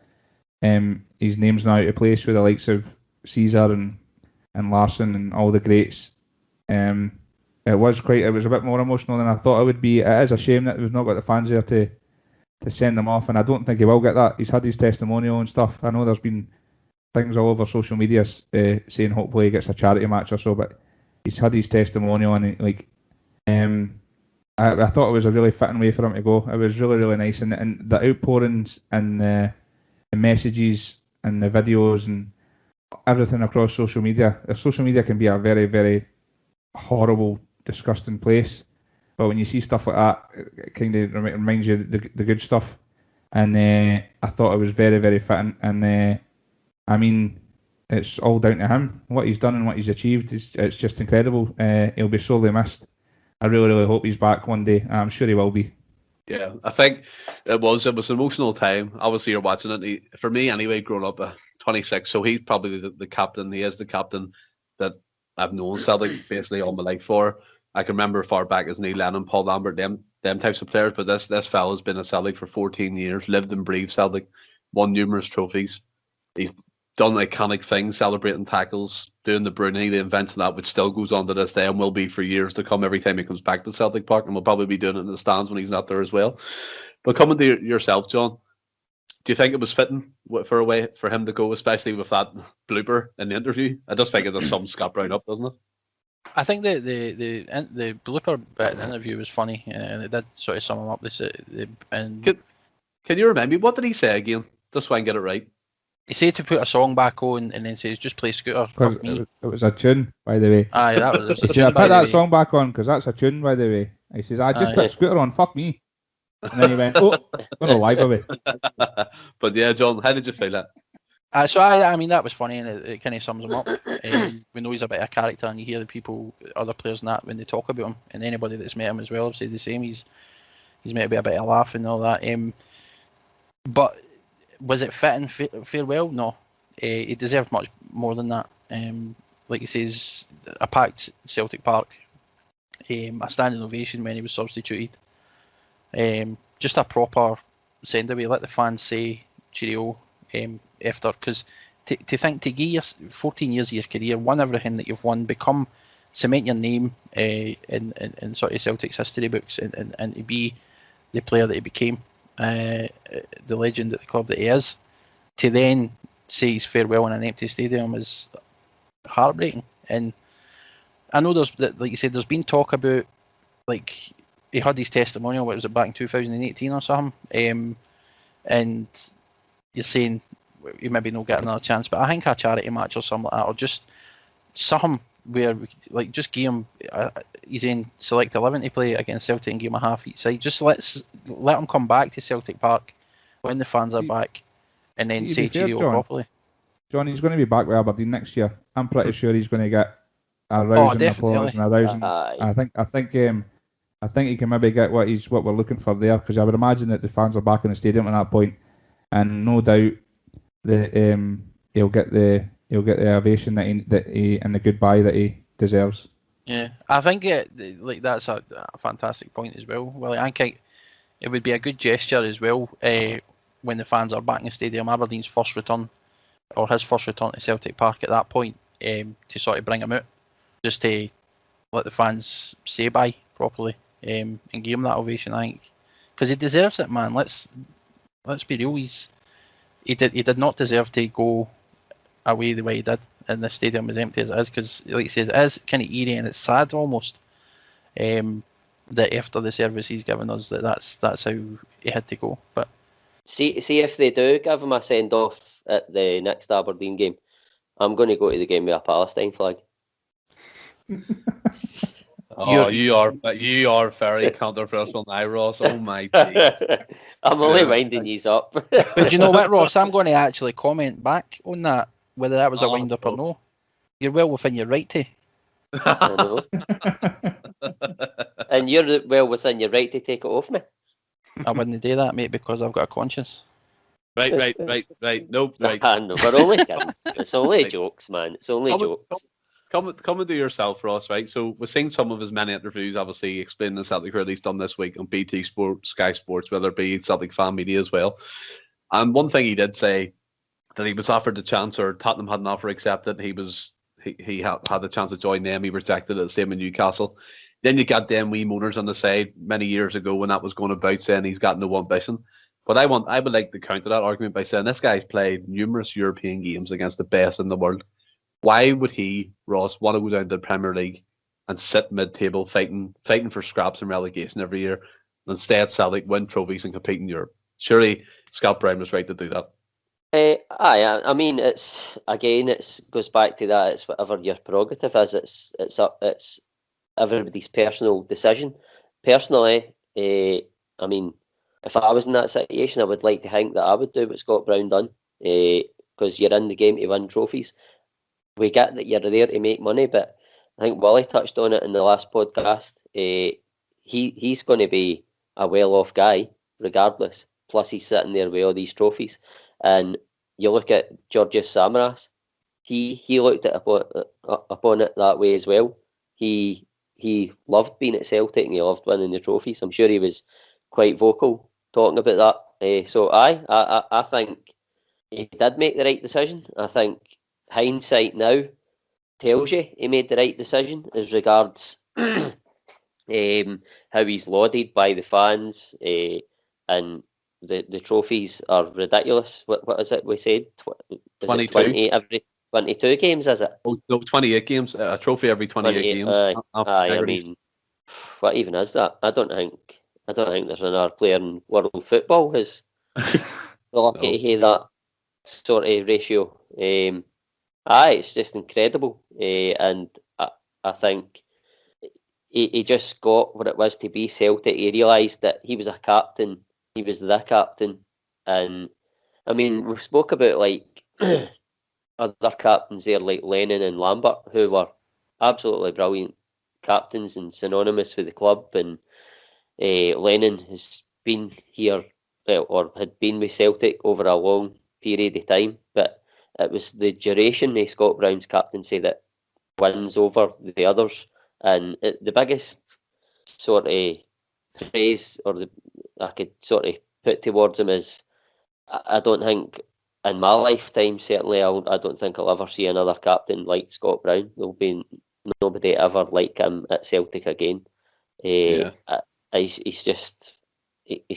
his name's now out of place with the likes of Caesar and Larson and all the greats. It was a bit more emotional than I thought it would be. It is a shame that we've not got the fans there to send them off, and I don't think he will get that. He's had his testimonial and stuff. I know there's been things all over social media saying hopefully he gets a charity match or so, but he's had his testimonial, and I thought it was a really fitting way for him to go. It was really, really nice, and the outpourings and the messages and the videos and everything across social media. Social media can be a very, very horrible, disgusting place, but when you see stuff like that, it kind of reminds you of the good stuff. And I thought it was very, very fitting. And I mean, it's all down to him. What he's done and what he's achieved, it's just incredible. He'll be sorely missed. I really, really hope he's back one day. I'm sure he will be. Yeah, I think it was an emotional time. Obviously, you're watching it. For me, anyway, growing up at 26, so he's probably the captain. He is the captain that I've known Celtic basically all my life for. I can remember far back as Neil Lennon, Paul Lambert, them types of players. But this fella's been at Celtic for 14 years, lived and breathed Celtic, won numerous trophies. He's done iconic things, celebrating tackles, doing the Bruni, the events and that, which still goes on to this day and will be for years to come every time he comes back to Celtic Park, and we'll probably be doing it in the stands when he's not there as well. But coming to yourself, John, do you think it was fitting for a way for him to go, especially with that blooper in the interview? I just think it does sum Scott Brown up, doesn't it? I think the blooper bit in the interview was funny, and it did sort of sum him up. Can you remind me, what did he say again? Just so I can get it right. He said to put a song back on and then says, just play Scooter. Fuck me. It was a tune, by the way. Aye, that was he said, I put that song back on because that's a tune, by the way. He says, I just put Scooter on, fuck me. And then he went, oh, I'm going to lie away. But yeah, John, how did you feel it? I mean, that was funny, and it kind of sums him up. We know he's a bit of a character, and you hear the people, other players and that, when they talk about him, and anybody that's met him as well have said the same. He's meant to be a bit of a laugh and all that. But was it fitting farewell? No. He deserved much more than that. Like he says, a packed Celtic Park, a standing ovation when he was substituted, just a proper send away. Let the fans say cheerio after, because to think to give your 14 years of your career, won everything that you've won, cement your name in sort of Celtic's history books, and to be the player that he became, the legend at the club that he is, to then say his farewell in an empty stadium is heartbreaking. And I know like you said, there's been talk about, like, he had his testimonial, what was it, back in 2018 or something, and you're saying he maybe not get another chance, but I think a charity match or something like that, or just something where, like, just give him he's in select 11 to play against Celtic and give him a half each side. Just let him come back to Celtic Park when the fans are back, and then say cheerio properly. John, he's going to be back with Aberdeen next year. I'm pretty sure he's going to get a rousing applause and a rousing. I think he can maybe get what we're looking for there, because I would imagine that the fans are back in the stadium at that point, and no doubt that he'll get the ovation that he and the goodbye that he deserves. Yeah, I think that's a fantastic point as well. Well, I think it would be a good gesture as well when the fans are back in the stadium. Aberdeen's first return, or his first return to Celtic Park at that point, to sort of bring him out, just to let the fans say bye properly, and give him that ovation. I think because he deserves it, man. Let's be real. He did not deserve to go away the way he did, and the stadium as empty as it is, because, like he says, it is kind of eerie and it's sad almost, that after the service he's given us, that's how he had to go. But see if they do give him a send off at the next Aberdeen game, I'm going to go to the game with a Palestine flag. Oh, you are very controversial now, Ross. Oh my jeez. I'm only winding you up. But you know what, Ross? I'm going to actually comment back on that, whether that was a wind up or no. You're well within your right to. I know. And you're well within your right to take it off me. I wouldn't do that, mate, because I've got a conscience. Right. Nope. Right. No, we're only kidding. It's only jokes, man. It's only jokes. Come to yourself, Ross, right? So we've seen some of his many interviews, obviously, explaining the Celtic career he's done this week on BT Sport, Sky Sports, whether it be Celtic fan media as well. And one thing he did say, that he was offered the chance, or Tottenham had an offer accepted. He had the chance to join them. He rejected it, same in Newcastle. Then you got them wee moaners on the side many years ago when that was going about, saying he's got no ambition. But I would like to counter that argument by saying this guy's played numerous European games against the best in the world. Why would he, Ross, want to go down to the Premier League and sit mid-table fighting for scraps and relegation every year, and stay at Celtic, win trophies and compete in Europe. Surely Scott Brown was right to do that. I mean, it's goes back to that. It's whatever your prerogative is. It's everybody's personal decision. Personally, I mean, if I was in that situation, I would like to think that I would do what Scott Brown done, because you're in the game to win trophies. We get that you're there to make money, but I think Willie touched on it in the last podcast. He's going to be a well-off guy regardless. Plus, he's sitting there with all these trophies. And you look at Georgios Samaras, he looked at upon it that way as well. He loved being at Celtic and he loved winning the trophies. I'm sure he was quite vocal talking about that. So I think he did make the right decision. I think hindsight now tells you he made the right decision as regards how he's lauded by the fans, and the trophies are ridiculous. What is it we said? Is 22. it 20 every 22 games, is it? Oh, no, 28 games. A trophy every 28 games. I mean, what even is that? I don't think there's another player in world football who's lucky to have that sort of ratio. It's just incredible. And I think he just got what it was to be Celtic. He realised that he was a captain. He was the captain. And I mean, we spoke about like other captains there, like Lennon and Lambert, who were absolutely brilliant captains and synonymous with the club. And Lennon has been here, or had been with Celtic over a long period of time, but it was the duration of Scott Brown's captaincy that wins over the others. And the biggest sort of praise I could sort of put towards him is, I don't think in my lifetime, certainly, I don't think I'll ever see another captain like Scott Brown. There'll be nobody ever like him at Celtic again. He's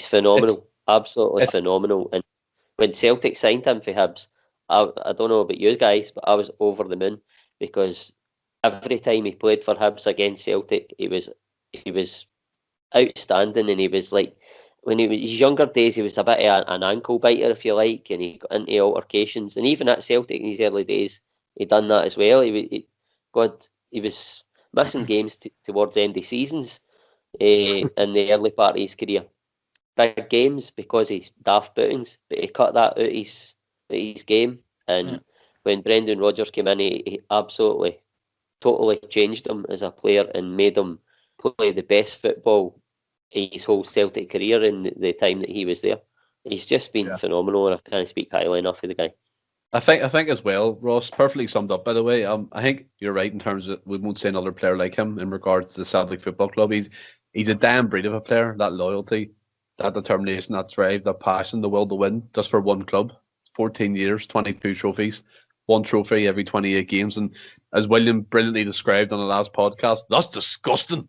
phenomenal, absolutely phenomenal. And when Celtic signed him for Hibs, I don't know about you guys, but I was over the moon, because every time he played for Hibs against Celtic, he was outstanding. And he was like, when he was his younger days, he was a bit of an ankle biter, if you like, and he got into altercations. And even at Celtic in his early days, he done that as well. He was missing games towards the end of seasons in the early part of his career. Big games because he's daft bootings, but he cut that out of his game. And when Brendan Rodgers came in, he absolutely, totally changed him as a player and made him play the best football in his whole Celtic career in the time that he was there. He's just been phenomenal, and I can't speak highly enough of the guy. I think as well, Ross, perfectly summed up, by the way. I think you're right in terms of we won't see another player like him in regards to the Celtic Football Club. He's a damn breed of a player. That loyalty, that determination, that drive, that passion, the will to win, just for one club. 14 years, 22 trophies, one trophy every 28 games. And as William brilliantly described on the last podcast, that's disgusting.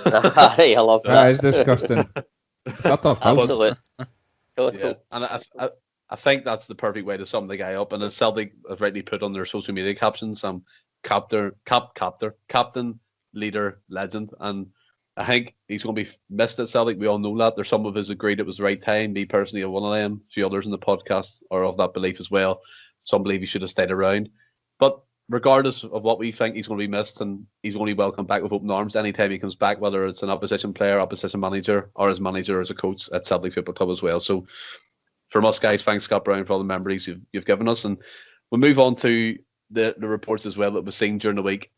I love that. That is disgusting. It's a tough house. Absolutely. Yeah. And I think that's the perfect way to sum the guy up. And as Celtic have rightly put on their social media captions, captain, leader, legend. And I think he's going to be missed at Celtic. We all know that. There's some of us agreed it was the right time. Me personally, I'm one of them. A few others in the podcast are of that belief as well. Some believe he should have stayed around. But regardless of what we think, he's going to be missed, and he's going to be welcomed back with open arms anytime he comes back, whether it's an opposition player, opposition manager, or as manager, as a coach at Celtic Football Club as well. So from us guys, thanks Scott Brown for all the memories you've given us. And we'll move on to the reports as well that was seen during the week.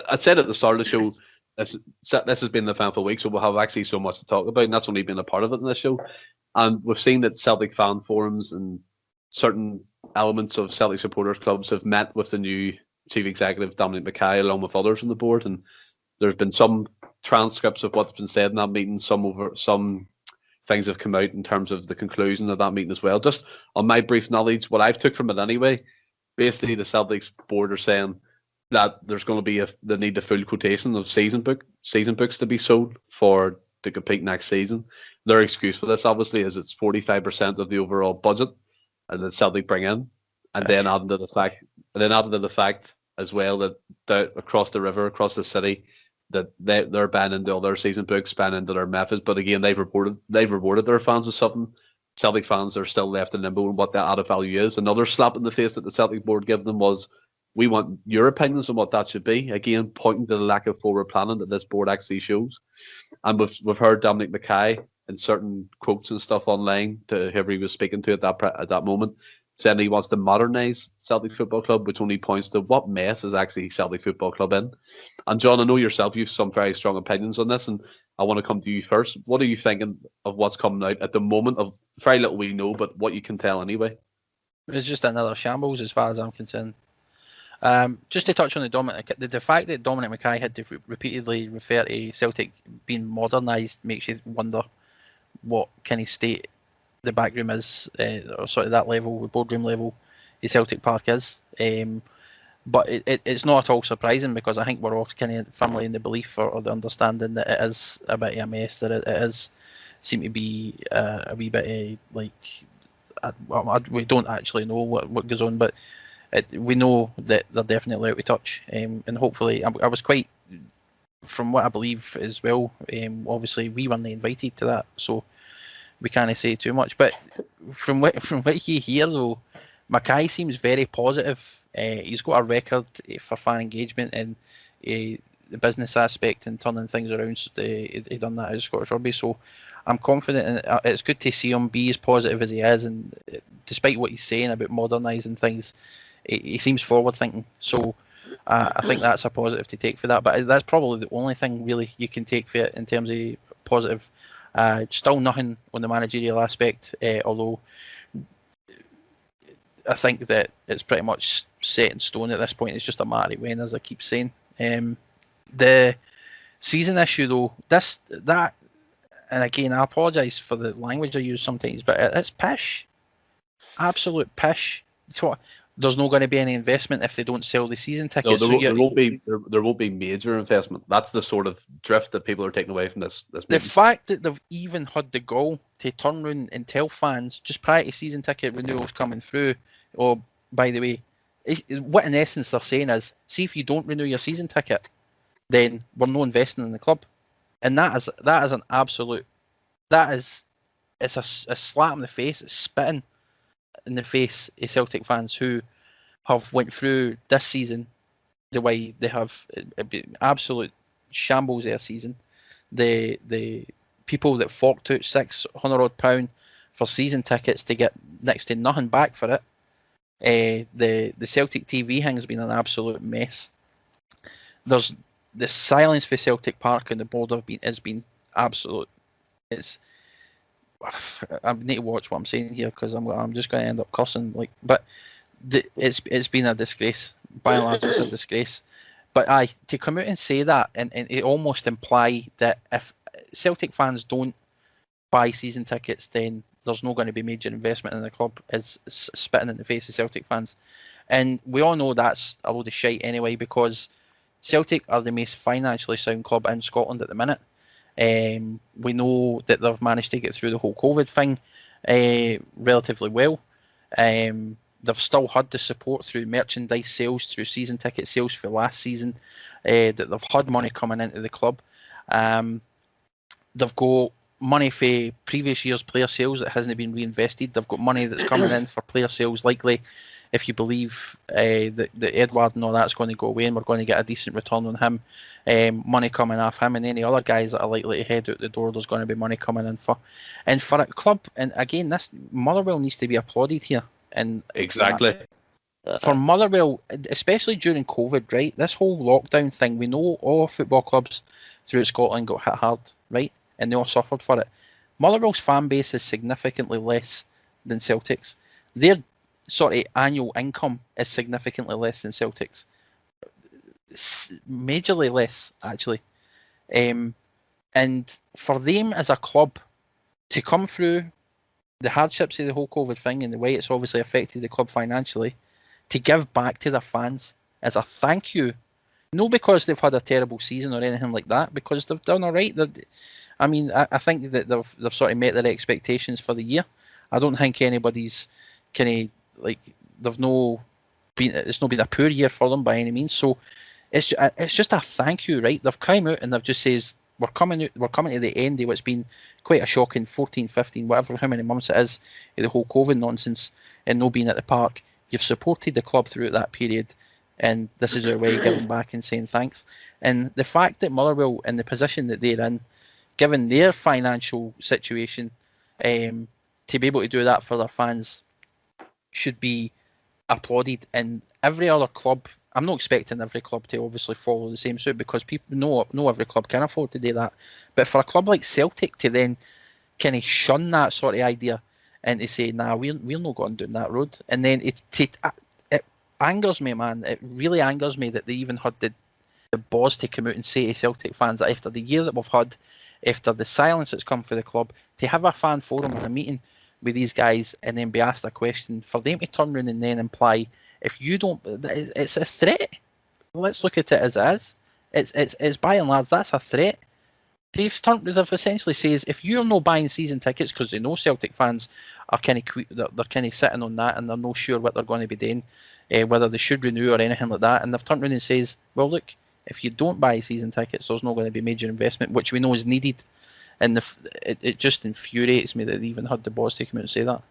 I said at the start of the show, this has been the fan for weeks, so we'll have actually so much to talk about, and that's only been a part of it in this show. And we've seen that Celtic fan forums and certain elements of Celtic supporters clubs have met with the new chief executive, Dominic Mackay, along with others on the board. And there's been some transcripts of what's been said in that meeting. Some things have come out in terms of the conclusion of that meeting as well. Just on my brief knowledge, what I've took from it anyway, basically the Celtic's board are saying that there's going to be the need the full quotation of season books to be sold to compete next season. Their excuse for this, obviously, is it's 45% of the overall budget, and that Celtic bring in, and then adding to the fact as well that across the river, across the city, that they're banned into other season books, banned into their methods. But again, they've rewarded their fans with something. Celtic fans are still left in limbo on what that added value is. Another slap in the face that the Celtic board gave them was, we want your opinions on what that should be. Again, pointing to the lack of forward planning that this board actually shows. And we've heard Dominic Mackay in certain quotes and stuff online to whoever he was speaking to at that moment, saying he wants to modernise Celtic Football Club, which only points to what mess is actually Celtic Football Club in. And John, I know yourself, you've some very strong opinions on this, and I want to come to you first. What are you thinking of what's coming out at the moment? Of very little we know, but what you can tell anyway. It's just another shambles as far as I'm concerned. Just to touch on the fact that Dominic Mackay had to repeatedly refer to Celtic being modernised makes you wonder what kind of state the backroom is, or sort of that level, the boardroom level, the Celtic Park is. But it's not at all surprising, because I think we're all kind of firmly in the belief or the understanding that it is a bit of a mess, that it is seem to be a wee bit we don't actually know what goes on, but we know that they're definitely out of touch, and hopefully I was quite, from what I believe as well, obviously we weren't invited to that, so we can't say too much, but from what you hear though, Mackay seems very positive. He's got a record for fan engagement and the business aspect and turning things around. He done that as Scottish Rugby, so I'm confident, and it's good to see him be as positive as he is, and despite what he's saying about modernising things, he seems forward thinking, so I think that's a positive to take for that. But that's probably the only thing really you can take for it in terms of positive. Still nothing on the managerial aspect, although I think that it's pretty much set in stone at this point. It's just a matter of when, as I keep saying. The season issue though, that, and again I apologise for the language I use sometimes, but it's pish, absolute pish. There's not going to be any investment if they don't sell the season tickets. No, there won't be major investment. That's the sort of drift that people are taking away from this The meeting. fact that they've even had the goal to turn around and tell fans just prior to season ticket renewals coming through, or by the way, what in essence they're saying is, see, if you don't renew your season ticket, then we're not investing in the club, and that is an absolute, it's a slap in the face, it's spitting in the face of Celtic fans who have went through this season the way they have, absolute shambles their season. The people that forked out £600 for season tickets to get next to nothing back for it. The Celtic TV thing has been an absolute mess. There's the silence for Celtic Park and the board has been absolute. I need to watch what I'm saying here, because I'm just going to end up cussing. But it's been a disgrace. By and large, it's a disgrace. But to come out and say that, and it almost imply that if Celtic fans don't buy season tickets, then there's not going to be major investment in the club, is spitting in the face of Celtic fans. And we all know that's a load of shite anyway, because Celtic are the most financially sound club in Scotland at the minute. We know that they've managed to get through the whole COVID thing relatively well. They've still had the support through merchandise sales, through season ticket sales for last season, that they've had money coming into the club. They've got money for previous year's player sales that hasn't been reinvested. They've got money that's coming in for player sales, likely, if you believe that Edward and all that's going to go away and we're going to get a decent return on him. Money coming off him and any other guys that are likely to head out the door, there's going to be money coming in for. And for a club, and again, this Motherwell needs to be applauded here. And Exactly. For Motherwell, especially during COVID, right? This whole lockdown thing, we know all football clubs throughout Scotland got hit hard, right? And they all suffered for it. Motherwell's fan base is significantly less than Celtic's. Their sort of annual income is significantly less than Celtic's. Majorly less, actually. And for them as a club to come through the hardships of the whole COVID thing and the way it's obviously affected the club financially, to give back to their fans as a thank you, not because they've had a terrible season or anything like that, because they've done all right. I think that they've sort of met their expectations for the year. I don't think anybody's kind of it's not been a poor year for them by any means. So it's just a thank you, right? They've come out and they've just says we're coming to the end of what's been quite a shocking 14, 15, whatever, how many months it is, of the whole COVID nonsense and no being at the park. You've supported the club throughout that period, and this is our way of giving back and saying thanks. And the fact that Motherwell, in the position that they're in, given their financial situation, to be able to do that for their fans should be applauded. And every other club, I'm not expecting every club to obviously follow the same suit, because people know every club can afford to do that. But for a club like Celtic to then kind of shun that sort of idea and to say, nah, we're not going down that road, and then it angers me, man. It really angers me that they even had the balls to come out and say to Celtic fans that after the year that we've had, after the silence that's come for the club, to have a fan forum and a meeting with these guys and then be asked a question, for them to turn around and then imply, if you don't, it's a threat. Let's look at it as it is. It's by and large, that's a threat. They've essentially says, if you're not buying season tickets, because they know Celtic fans are kind of they're kind of sitting on that and they're not sure what they're going to be doing, whether they should renew or anything like that, and they've turned around and says, well, look, if you don't buy season tickets, there's not going to be major investment, which we know is needed. And it just infuriates me that they even had the boss to come out and say that.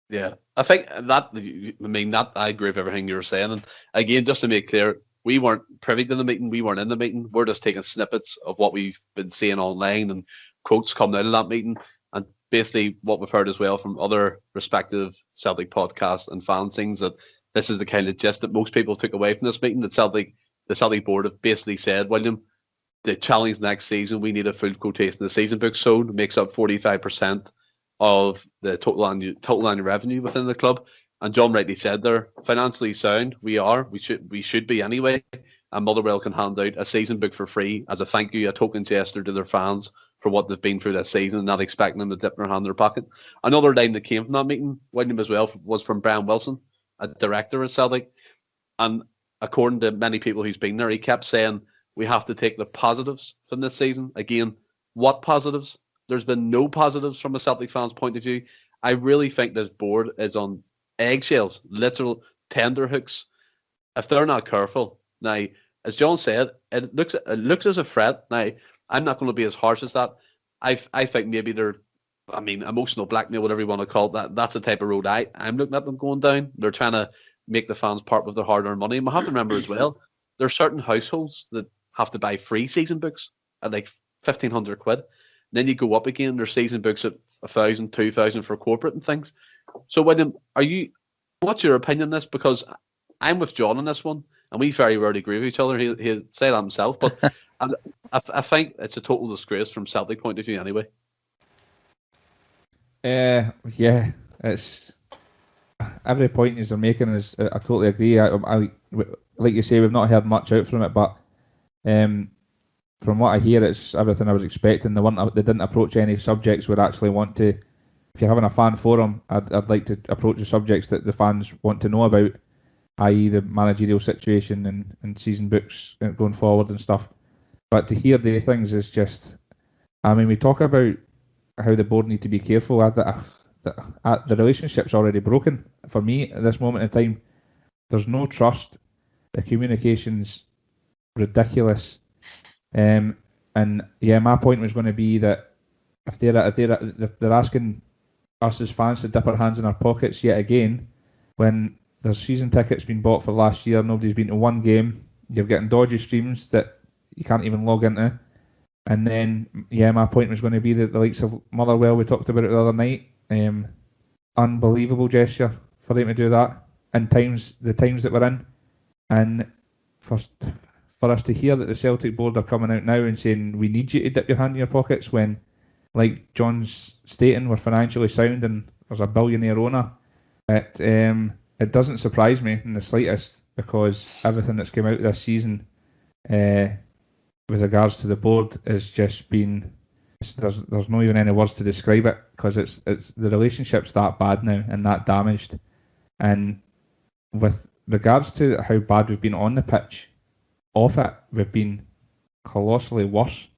Yeah, I think that I agree with everything you're saying. And again, just to make clear, we weren't privy to the meeting. We weren't in the meeting. We're just taking snippets of what we've been seeing online and quotes coming out of that meeting. And basically what we've heard as well from other respective Celtic podcasts and fan things, that this is the kind of gist that most people took away from this meeting, that the Celtic board have basically said, William, the challenge next season, we need a full quotation of the season book sold, makes up 45% of the total annual revenue within the club. And John rightly said they're financially sound. We should be anyway. And Motherwell can hand out a season book for free as a thank you, a token gesture to their fans for what they've been through this season, not expecting them to dip their hand in their pocket. Another name that came from that meeting, William, as well, was from Brian Wilson, a director at Celtic. And according to many people who's been there, he kept saying, we have to take the positives from this season. Again, what positives? There's been no positives from a Celtic fan's point of view. I really think this board is on eggshells, literal tender hooks, if they're not careful. Now, as John said, it looks as a threat. Now, I'm not going to be as harsh as that. I think maybe emotional blackmail, whatever you want to call it, that's the type of road I'm looking at them going down. They're trying to make the fans part with their hard-earned money. And we have to remember as well, there are certain households that have to buy free season books at like 1,500 quid. And then you go up again, there's season books at 1,000, 2,000 for corporate and things. So William, what's your opinion on this? Because I'm with John on this one, and we very rarely agree with each other. He'll say that himself, but I think it's a total disgrace from Celtic point of view anyway. Yeah, it's every point you're making is I totally agree. I like you say, we've not heard much out from it, but from what I hear, it's everything I was expecting. They didn't approach any subjects we'd actually want to. If you're having a fan forum, I'd like to approach the subjects that the fans want to know about, i.e. the managerial situation and season books going forward and stuff. But to hear the things is just, I mean, we talk about how the board need to be careful. The relationship's already broken for me at this moment in time. There's no trust. The communication's ridiculous. And yeah, my point was going to be that if they're asking us as fans to dip our hands in our pockets yet again, when there's season tickets being bought for last year, nobody's been to one game, you're getting dodgy streams that you can't even log into. And then, yeah, my point was going to be that the likes of Motherwell, we talked about it the other night, unbelievable gesture for them to do that in the times that we're in. And for us to hear that the Celtic board are coming out now and saying we need you to dip your hand in your pockets when, like John's stating, we're financially sound and there's a billionaire owner, it doesn't surprise me in the slightest, because everything that's come out this season with regards to the board has just been, there's not even any words to describe it, because it's the relationship's that bad now and that damaged. And with regards to how bad we've been on the pitch, off it, we've been colossally worse,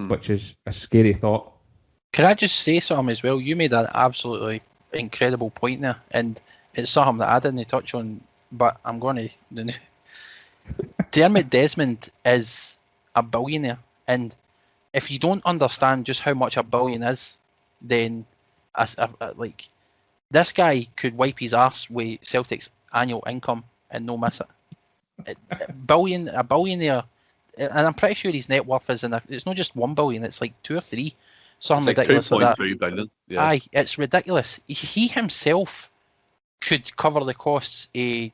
which is a scary thought. Can I just say something as well? You made an absolutely incredible point there, and it's something that I didn't touch on, but I'm going to Dermot Desmond is a billionaire, and if you don't understand just how much a billion is, then like this guy could wipe his arse with Celtic's annual income and no miss it. A billionaire, and I'm pretty sure his net worth is it's not just 1 billion, it's like 2 or 3, something It's like ridiculous like that. 2.3 billion. Yeah. Aye, it's ridiculous. He himself could cover the costs of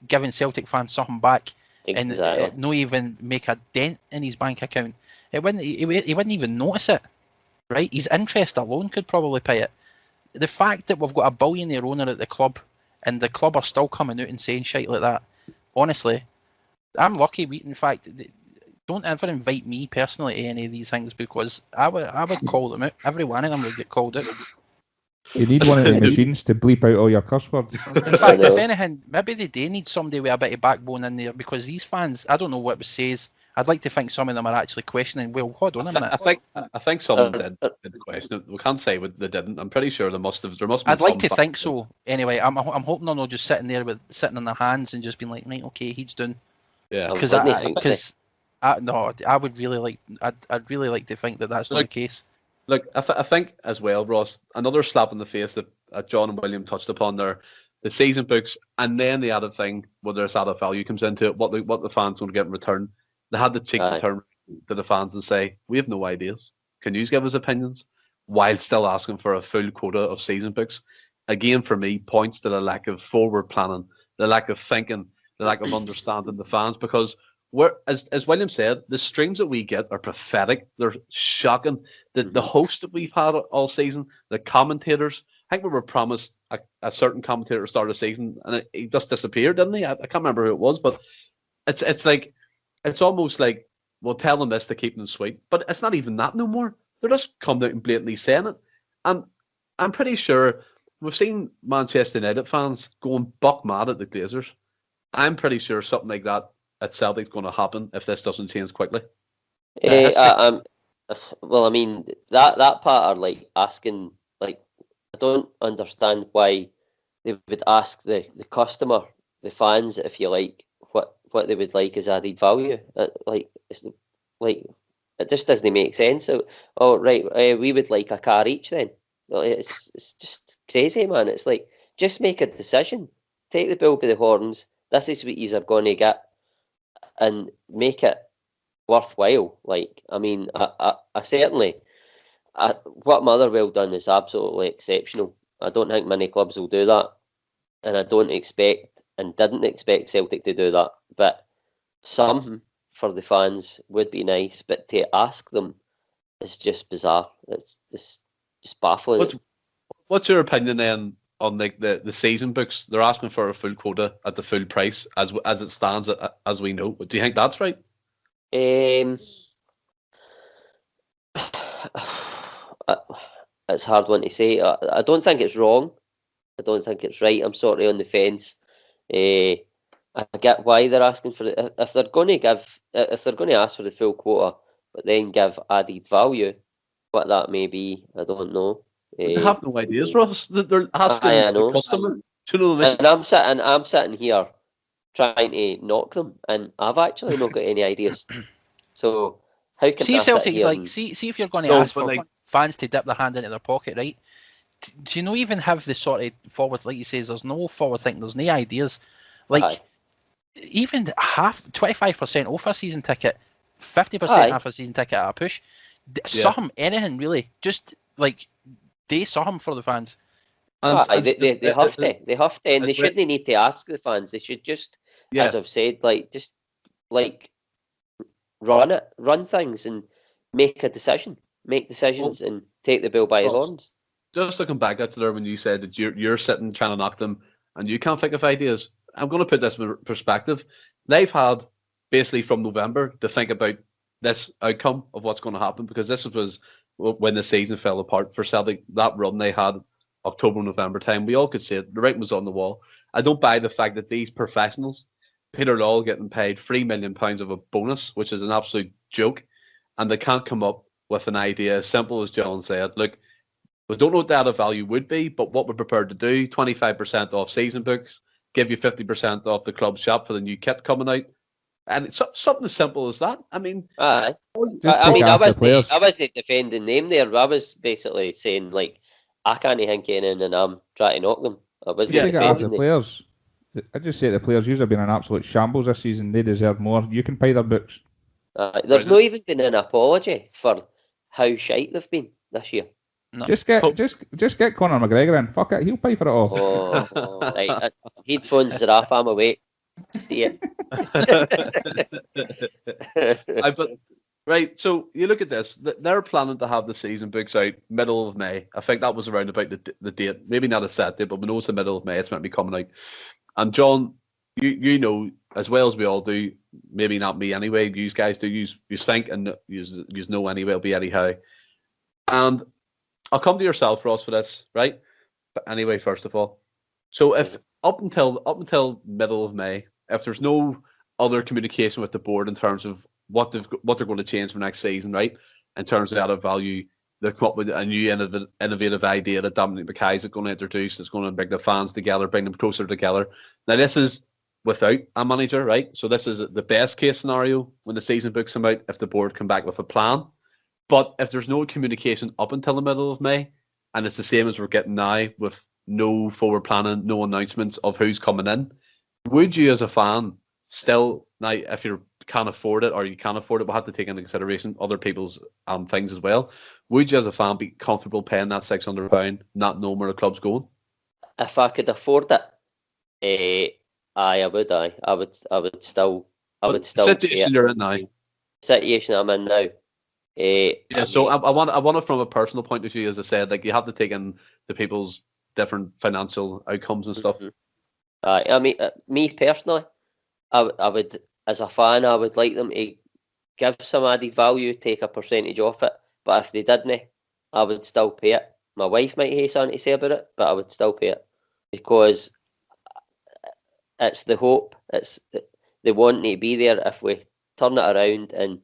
giving Celtic fans something back, Exactly. and not even make a dent in his bank account. He wouldn't even notice it, right? His interest alone could probably pay it. The fact that we've got a billionaire owner at the club, and the club are still coming out and saying shit like that, honestly, I'm lucky. In fact, don't ever invite me personally to any of these things, because I would call them out. Every one of them would get called out. You need one of the machines to bleep out all your cuss words. In fact, if anything, maybe they do need somebody with a bit of backbone in there, because these fans, I don't know what it says. I'd like to think some of them are actually questioning. Well, hold on a minute. I think some of them did question it. We can't say they didn't. I'm pretty sure there must have. I'd like to think so. Anyway, I'm hoping they're not just sitting there sitting on their hands and just being like, right, okay, he's done. Yeah, Because I would really like. I'd really like to think that that's not the case. Look, I think as well, Ross, another slap in the face that John and William touched upon there, the season books, and then the added thing, whether there's added value comes into it, what the fans want to get in return. They had the cheek to turn to the fans and say, we have no ideas. Can you give us opinions? While still asking for a full quota of season books. Again, for me, points to the lack of forward planning, the lack of thinking, the lack of understanding the fans, because as William said, the streams that we get are pathetic. They're shocking. The hosts that we've had all season, the commentators, I think we were promised a certain commentator at the start of the season, and he just disappeared, didn't he? I can't remember who it was, but it's like, it's almost like, we'll tell them this to keep them sweet, but it's not even that no more. They're just coming out and blatantly saying it. And I'm pretty sure we've seen Manchester United fans going buck mad at the Glazers. I'm pretty sure something like that at Celtic's going to happen if this doesn't change quickly. Well, I mean, that part are like asking, like, I don't understand why they would ask the customer, the fans, if you like, what they would like as added value. It just doesn't make sense. We would like a car each then. It's just crazy, man. It's like, just make a decision. Take the bull by the horns. This is what you are going to get, and make it worthwhile. Like, I mean, I certainly, what Motherwell done is absolutely exceptional. I don't think many clubs will do that, and I don't expect and didn't expect Celtic to do that. But some for the fans would be nice, but to ask them is just bizarre. It's just baffling. What's your opinion then on the season books? They're asking for a full quota at the full price as it stands, as we know. Do you think that's right? It's a hard one to say. I don't think it's wrong. I don't think it's right. I'm sort of on the fence. I get why they're asking for it. If they're going to ask for the full quota, but then give added value, what that may be, I don't know. They have no ideas, Ross. They're asking the customer. Do you know what I mean? And I'm sitting here trying to knock them, and I've actually not got any ideas. So how can see if Celtic see if you're going to ask for fans to dip their hand into their pocket, right? Do you not even have the sort of forward, like you say, there's no forward thinking, there's no ideas. Like, even 25% off a season ticket, 50% off a season ticket at a push. Something, anything really. Just like, do something for the fans. They have to, and they shouldn't need to ask the fans. They should just, as I've said, run things and make decisions and take the bill by the horns. Just looking back at there when you said that you're sitting trying to knock them and you can't think of ideas. I'm going to put this in perspective. They've had basically from November to think about this outcome of what's going to happen, because this was when the season fell apart for Celtic. That run they had October, November time, we all could see it. The writing was on the wall. I don't buy the fact that these professionals, Peter Lawwell getting paid £3 million of a bonus, which is an absolute joke, and they can't come up with an idea as simple as John said. Look, we don't know what the added value would be, but what we're prepared to do, 25% off season books, give you 50% off the club shop for the new kit coming out. And it's something as simple as that. I mean, Aye. Just I pick mean, after players. I wasn't defending them there. I was basically saying, like, I can't think in and I'm trying to knock them. I wasn't Take it after defending the them. players. I just say to the players, you've been an absolute shambles this season. They deserve more. You can pay their books. There's not even been an apology for how shite they've been this year. No. Just get Conor McGregor in. Fuck it, he'll pay for it all. Right. Headphones are off. I'm awake. See it. Right, so you look at this. They're planning to have the season books out middle of May. I think that was around about the date. Maybe not a set date, but we know it's the middle of May. It's meant to be coming out. And John, you know as well as we all do. Maybe not me anyway. You guys do. You think and you know anyway. It'll be anyhow. And I'll come to yourself, Ross, for this, right? But anyway, first of all, so if up until middle of May, if there's no other communication with the board in terms of what they're going to change for next season, right? In terms of added value, they've come up with a new innovative idea that Dominic Mackay is going to introduce. That's going to bring the fans together, bring them closer together. Now, this is without a manager, right? So this is the best case scenario when the season books come out, if the board come back with a plan. But if there's no communication up until the middle of May, and it's the same as we're getting now with no forward planning, no announcements of who's coming in, would you as a fan still, now if you can't afford it or you can't afford it, we'll have to take into consideration other people's things as well, would you as a fan be comfortable paying that £600 not knowing where the club's going? If I could afford it, I would. I would still situation you're in now. Situation I'm in now. I want it from a personal point of view, as I said, like you have to take in the people's different financial outcomes and stuff. I mean, me personally, I would, as a fan, I would like them to give some added value, take a percentage off it. But if they didn't, I would still pay it. My wife might have something to say about it, but I would still pay it because it's the hope. It's they want to be there. If we turn it around and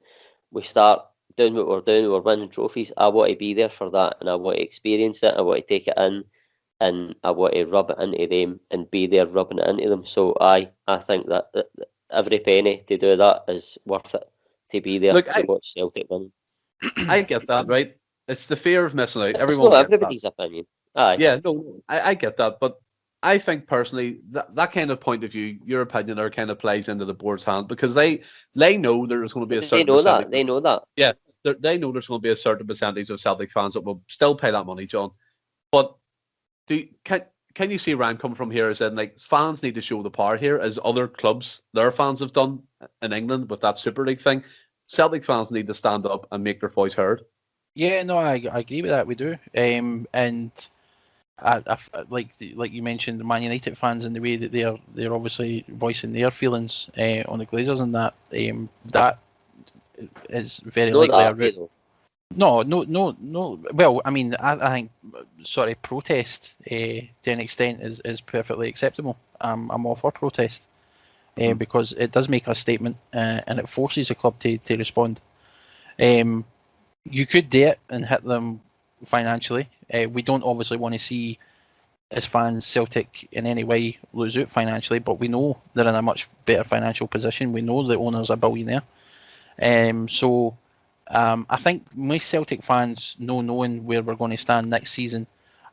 we start doing what we're doing, we're winning trophies. I want to be there for that, and I want to experience it. I want to take it in, and I want to rub it into them and be there rubbing it into them. So I think that every penny to do that is worth it, to be there to watch Celtic win. I get that, right? It's the fear of missing out. It's not everybody's opinion. Aye. Yeah, no, I get that, but I think personally that kind of point of view, your opinion, or kind of plays into the board's hand because they know there's going to be a certain percentage. They know that. Yeah, they know there's going to be a certain percentage of Celtic fans that will still pay that money, John. But can you see Ryan come from here as in like fans need to show the power here, as other clubs, their fans have done in England with that Super League thing? Celtic fans need to stand up and make their voice heard. Yeah, no, I agree with that. We do, and I like you mentioned, the Man United fans and the way that they're obviously voicing their feelings on the Glazers, and that is very likely a route. No. Well, I mean, I think sort of protest to an extent is perfectly acceptable. I'm all for protest because it does make a statement and it forces a club to respond. You could do it and hit them financially. We don't obviously want to see, as fans, Celtic in any way lose out financially, but we know they're in a much better financial position. We know the owner's a billionaire. So I think most Celtic fans, knowing where we're going to stand next season,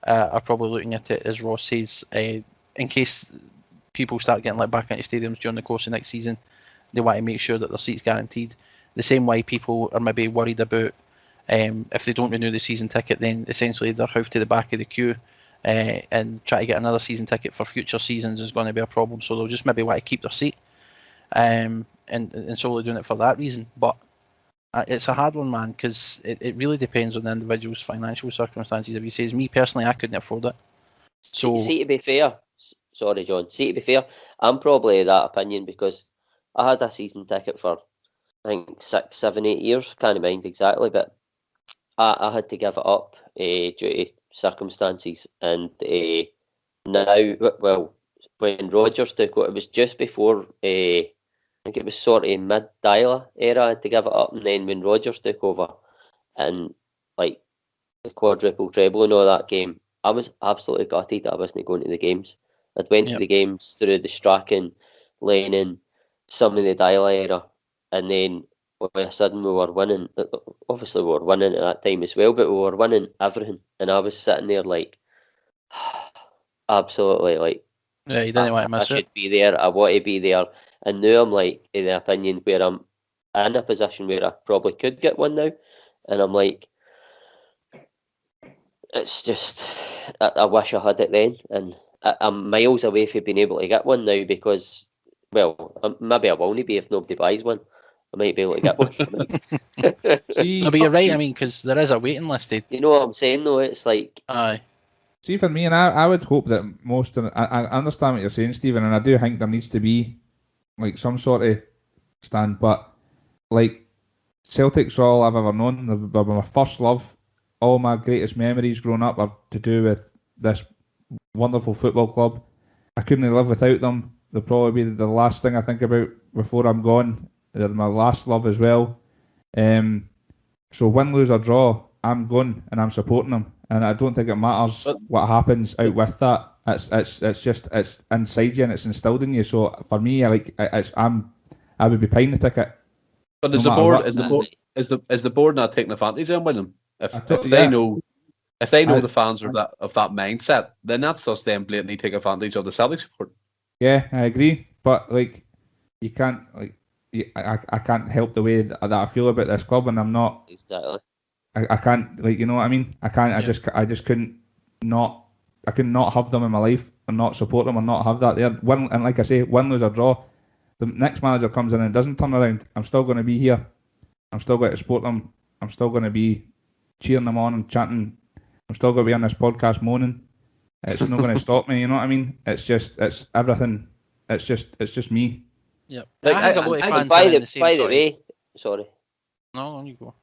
are probably looking at it, as Ross says, in case people start getting let back into stadiums during the course of next season, they want to make sure that their seat's guaranteed. The same way people are maybe worried about if they don't renew the season ticket, then essentially they're hoofed to the back of the queue and try to get another season ticket for future seasons is going to be a problem. So they'll just maybe want to keep their seat and solely doing it for that reason. But it's a hard one, man, because it really depends on the individual's financial circumstances. If he says, me personally, I couldn't afford it. So, see, to be fair, sorry, John. See, to be fair, I'm probably that opinion because I had a season ticket for, I think, 6, 7, 8 years. Can't mind exactly, but I had to give it up due to circumstances. And now, well, when Rodgers took it, it was just before, I think it was sort of mid-Dyla era, I had to give it up. And then when Rodgers took over and like the quadruple treble and all that game, I was absolutely gutted that I wasn't going to the games. I'd went to the games through the Strachan, Lennon, some of the dial era, and then all of a sudden we were winning. Obviously, we were winning at that time as well, but we were winning everything, and I was sitting there like, absolutely, like, Yeah, you didn't want to I miss it. should be there. I want to be there, and now I'm like in the opinion where I'm in a position where I probably could get one now, and I'm like, it's just, I wish I had it then, and I'm miles away from being able to get one now because, well, maybe I won't be if nobody buys one. I might be able to get one. See, No, but you're right. I mean, because there is a waiting list. You know what I'm saying though? It's like, Aye. see, for me, and I would hope that most of I understand what you're saying, Stephen, and I do think there needs to be like some sort of stand, but like Celtic's all I've ever known. They're my first love. All my greatest memories growing up are to do with this wonderful football club. I couldn't live without them. They'll probably be the last thing I think about before I'm gone. They're my last love as well. So win, lose or draw, I'm going and I'm supporting them. And I don't think it matters what happens out with that. It's just it's inside you and it's instilled in you. So for me, I would be paying the ticket. But No is the matter board what. is the board not taking advantage of William? If Yeah. they know the fans are of that mindset, then that's just them blatantly take advantage of the Celtic support. Yeah, I agree. But like, you can't I can't help the way that I feel about this club, and I'm not. exactly. I can't, like, you know what I mean. I can't. I just couldn't not. I could not have them in my life and not support them and not have that there. Win, and like I say, win, lose or draw. The next manager comes in and doesn't turn around, I'm still going to be here. I'm still going to support them. I'm still going to be cheering them on and chanting. I'm still going to be on this podcast moaning. It's not going to stop me. You know what I mean? It's everything. It's just me. Yeah. Like, I think a lot of fans By are in the the same sort of... way, sorry. No, on you go.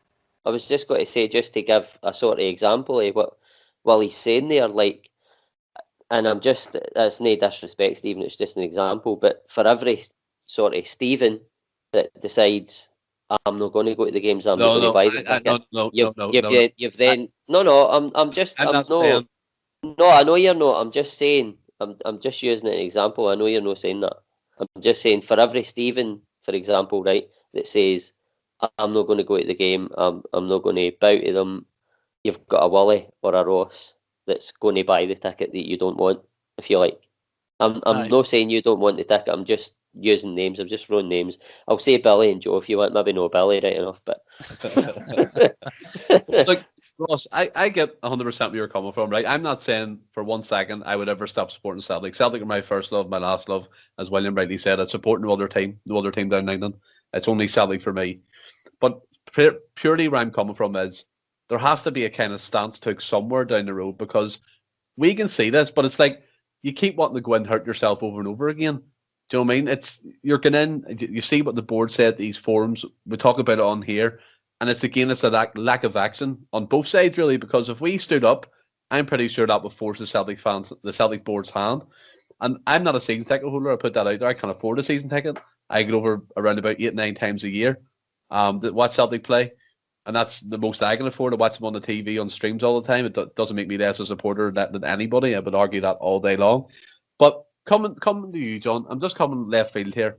I was just going to say, just to give a sort of example of what Willie's saying there, like, and I'm just, that's no disrespect, Stephen, it's just an example, but for every sort of Stephen that decides, I'm not going to go to the games, I'm not going to buy the ticket, you've then, I know you're not, I'm just saying, I'm just using an example, I know you're not saying that. I'm just saying, for every Stephen, for example, right, that says, I'm not going to go to the game, I'm not going to bow to them, you've got a Willie or a Ross that's going to buy the ticket that you don't want, if you like. I'm not saying you don't want the ticket, I'm just using names, I'm just throwing names. I'll say Billy and Joe if you want, maybe no Billy, right enough, but... Look, Ross, I get 100% where you're coming from, right? I'm not saying for 1 second I would ever stop supporting Celtic. Celtic are my first love, my last love. As William rightly said, I support no other team down in England. It's only Celtic for me. But purely where I'm coming from is there has to be a kind of stance took somewhere down the road, because we can see this, but it's like you keep wanting to go and hurt yourself over and over again. Do you know what I mean? You're going in, you see what the board said, these forums, we talk about it on here, and it's a lack of action on both sides, really, because if we stood up, I'm pretty sure that would force the Celtic board's hand. And I'm not a season ticket holder, I put that out there. I can't afford a season ticket. I get over around about 8-9 times a year to watch Celtic play. And that's the most I can afford, to watch them on the TV, on streams all the time. It doesn't make me less a supporter than anybody. I would argue that all day long. But coming to you, John, I'm just coming left field here.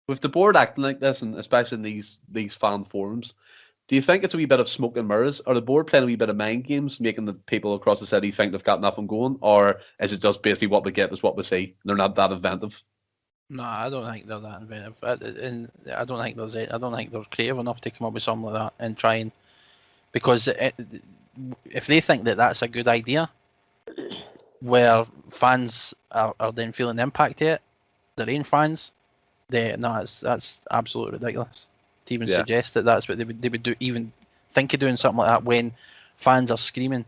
With the board acting like this, and especially in these fan forums, do you think it's a wee bit of smoke and mirrors? Are the board playing a wee bit of mind games, making the people across the city think they've got nothing going? Or is it just basically what we get is what we see? They're not that inventive? No, I don't think they're that inventive, and I don't think they're creative enough to come up with something like that and try and, because if they think that that's a good idea, where fans are then feeling the impact of it, their own fans, then no, that's absolutely ridiculous to even suggest that that's what they would do. Even think of doing something like that when fans are screaming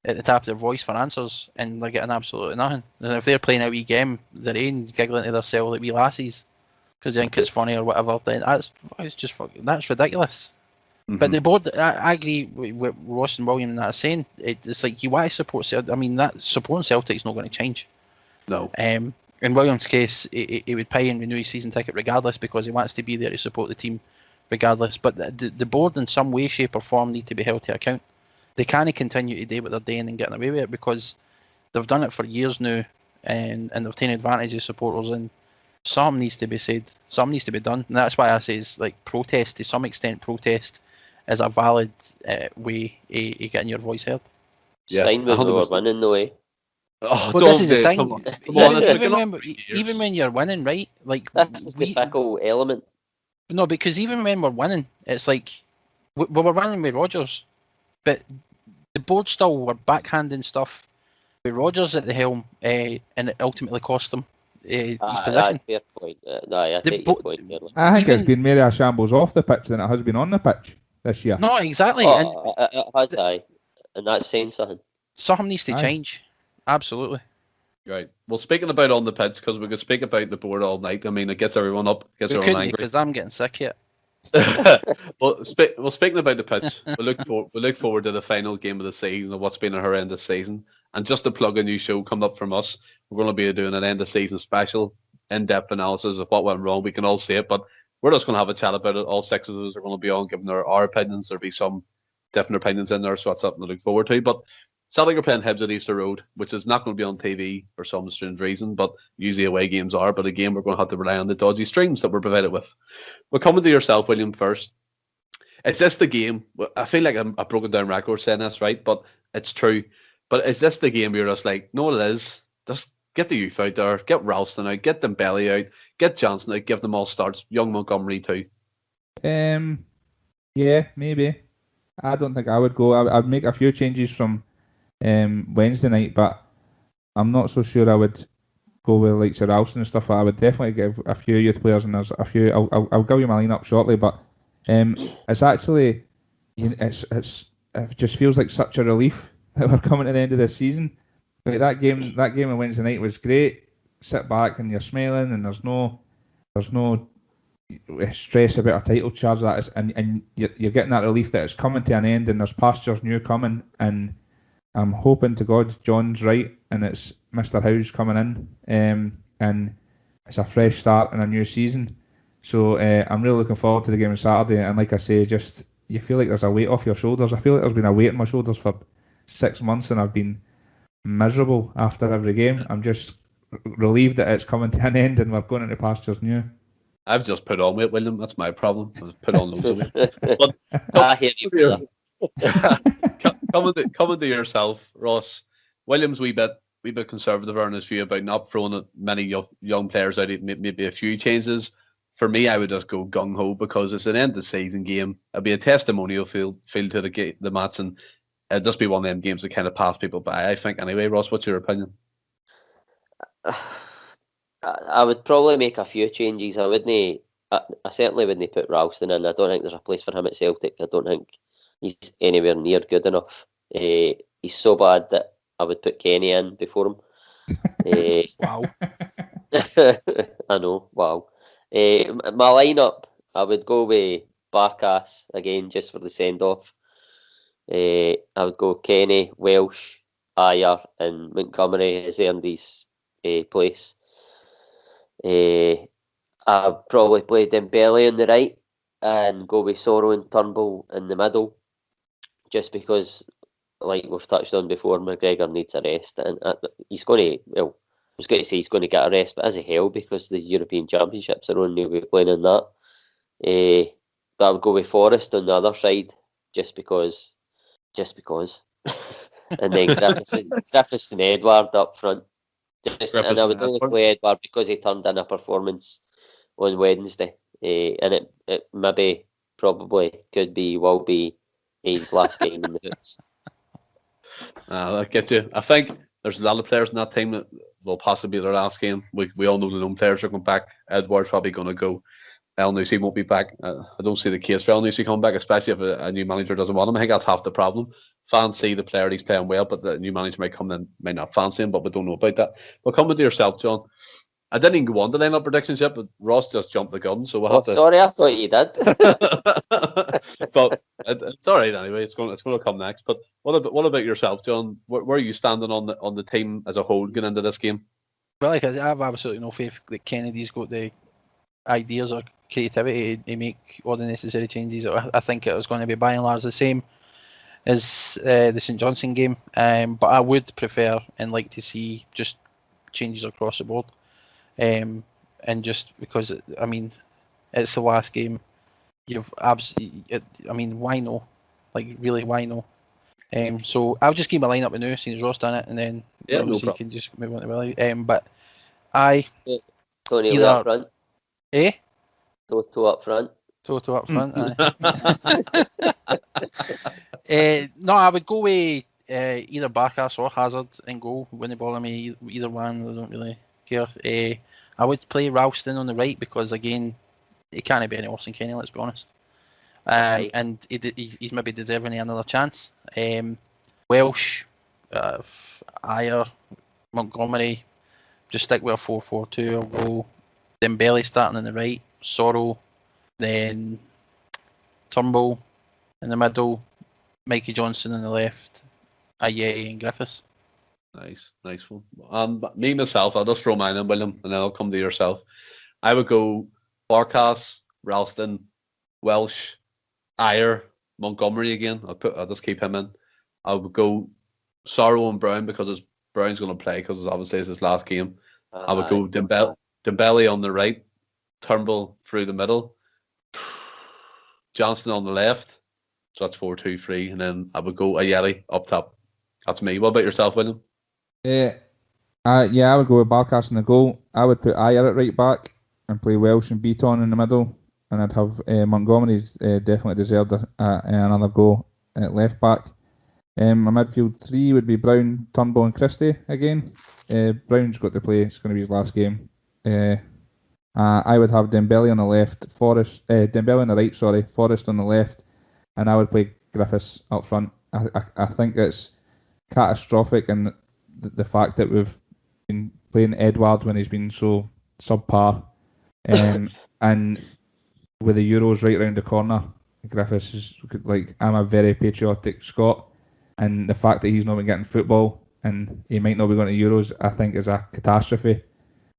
at the top of their voice for answers and they're getting absolutely nothing. And if they're playing a wee game, they're in giggling to themselves like wee lassies because they think it's funny or whatever, then that's ridiculous. Mm-hmm. But the board, I agree with Ross and William that are saying. It's like you want to support Celtic. I mean, that supporting Celtic's not going to change. No. In William's case, he would pay and renew his season ticket regardless because he wants to be there to support the team regardless. But the board in some way, shape or form need to be held to account. They can't continue to do what they're doing and getting away with it because they've done it for years now and they've taken advantage of supporters. And something needs to be said. Something needs to be done, and that's why I say it's like protest to some extent. Protest is a valid way of getting your voice heard. Yeah, Fine when we were 100%. winning, though, eh? Oh, Well, this is the thing. come on, it's been going on for years. Even when you're winning, right? Like This is the fickle element. No, because even when we're winning, it's like we were winning with Rodgers, but the board still were backhanding stuff with Rodgers at the helm, and it ultimately cost them his position. Fair point. I take your point. Fairly. I think Even- it's been more a shambles off the pitch than it has been on the pitch this year. No, exactly. Oh, it has, aye. And that's saying something. Something needs to Aye. change. Absolutely. Right. Well, speaking about on the pitch, because we could speak about the board all night. I mean, it gets everyone up, gets We everyone couldn't angry. because I'm getting sick yet. well, speaking about the pitch, we look forward to the final game of the season of what's been a horrendous season. And just to plug a new show coming up from us, we're going to be doing an end of season special, in-depth analysis of what went wrong. We can all see it, but we're just going to have a chat about it. All 6 of us are going to be on giving our opinions. There'll be some different opinions in there, so that's something to look forward to. But Celtic are playing Hibs at Easter Road, which is not going to be on TV for some strange reason, but usually away games are. But again, we're going to have to rely on the dodgy streams that we're provided with. We're coming to yourself, William, first. Is this the game? I feel like I'm a broken down record saying this, right? But it's true. But is this the game where you're just like, no, it is. Just get the youth out there, get Ralston out, get Dembele out, get Johnson out, give them all starts. Young Montgomery too. Yeah, maybe. I don't think I would go. I'd make a few changes from Wednesday night, but I'm not so sure I would go with like Sir Ralston and stuff. I would definitely give a few youth players, and there's a few. I'll give you my lineup shortly, but it's actually it just feels like such a relief that we're coming to the end of the season. Like that game on Wednesday night was great. Sit back and you're smiling, and there's no stress about a title charge that is, and you're getting that relief that it's coming to an end, and there's pastures new coming, and I'm hoping to God John's right, and it's Mr. Howe's coming in, and it's a fresh start in a new season. So I'm really looking forward to the game on Saturday, and like I say, just you feel like there's a weight off your shoulders. I feel like there's been a weight on my shoulders for 6 months, and I've been miserable after every game. I'm just relieved that it's coming to an end, and we're going into pastures new. I've just put on weight, William. That's my problem. I've put on loads of weight. But I hear you, brother. coming to yourself, Ross. William's wee bit conservative on his view about not throwing many young players out. Maybe a few changes. For me, I would just go gung ho because it's an end of season game. It'd be a testimonial feel to the match, and it'd just be one of them games that kind of pass people by. I think anyway. Ross, what's your opinion? I would probably make a few changes. I certainly wouldn't put Ralston in. I don't think there's a place for him at Celtic. I don't think he's anywhere near good enough. He's so bad that I would put Kenny in before him. Wow. I know, wow. My lineup, I would go with Barkas again just for the send-off. I would go Kenny, Welsh, Ayer, and Montgomery has earned his place. I'd probably play Dembele on the right and go with Sorrow and Turnbull in the middle, just because, like we've touched on before, McGregor needs a rest, and he's going to. Well, I was going to say he's going to get a rest, but as a hell because the European Championships are on, he'll be playing in that. But I would go with Forrest on the other side, just because, and then Griffiths and Edward up front. And I would only play Edward because he turned in a performance on Wednesday, and it maybe probably will be his last game in the hoops. I get you. I think there's a lot of players in that team that will possibly be their last game. We all know the known players are going back. Edward's probably going to go. El Nusi won't be back. I don't see the case for El Nusi coming back, especially if a new manager doesn't want him. I think that's half the problem. Fans see the player, he's playing well, but the new manager might come in, might not fancy him, but we don't know about that. But coming to yourself, John, I didn't even go on to line up predictions yet, but Ross just jumped the gun, so we'll have to. Sorry, I thought you did. But it's all right anyway. It's going to come next. But what about yourself, John? Where are you standing on the team as a whole going into this game? Well, like I have absolutely no faith that Kennedy's got the ideas or creativity to make all the necessary changes. I think it was going to be by and large the same as the St Johnstone game, but I would prefer and like to see just changes across the board. and just because it's the last game. You've absolutely. I mean, why no? Like really, why no? So I'll just keep my line up with now, since Ross done it, and then Yeah, no obviously you problem. can just move on to Willie. But I Tony either up front. Toto up front. Toto up front. No, I would go with either Barkas or Hazard in goal. Wouldn't bother me either one. I don't really care. I would play Ralston on the right because again, he can't be any worse than Kenny. Let's be honest. And he's maybe deserving of another chance. Welsh, Ayer, Montgomery, just stick with a 4-4-2 or go. Dembele starting on the right, Sorrow, then Turnbull in the middle, Mikey Johnson on the left, Aye and Griffiths. Nice one. Me myself, I'll just throw mine in, William, and then I'll come to yourself. I would go Barkas, Ralston, Welsh, Ayer, Montgomery again. I'll just keep him in. I would go Sorrow and Brown because Brown's going to play because obviously it's his last game. I would go Dembele on the right, Turnbull through the middle, Johnston on the left. So that's 4-2-3, and then I would go Ayeli up top. That's me. What about yourself, William? I would go with Barkas in the goal. I would put Ayer at right back and play Welsh and Beaton in the middle, and I'd have Montgomery definitely deserved another goal at left back. My midfield three would be Brown, Turnbull and Christie again. Brown's got to play. It's going to be his last game. I would have Dembele on the left, Dembele on the right, Forrest on the left, and I would play Griffiths up front. I think it's catastrophic, and the fact that we've been playing Edward when he's been so subpar, and with the Euros right round the corner, Griffiths is like, I'm a very patriotic Scot, and the fact that he's not been getting football and he might not be going to Euros, I think is a catastrophe.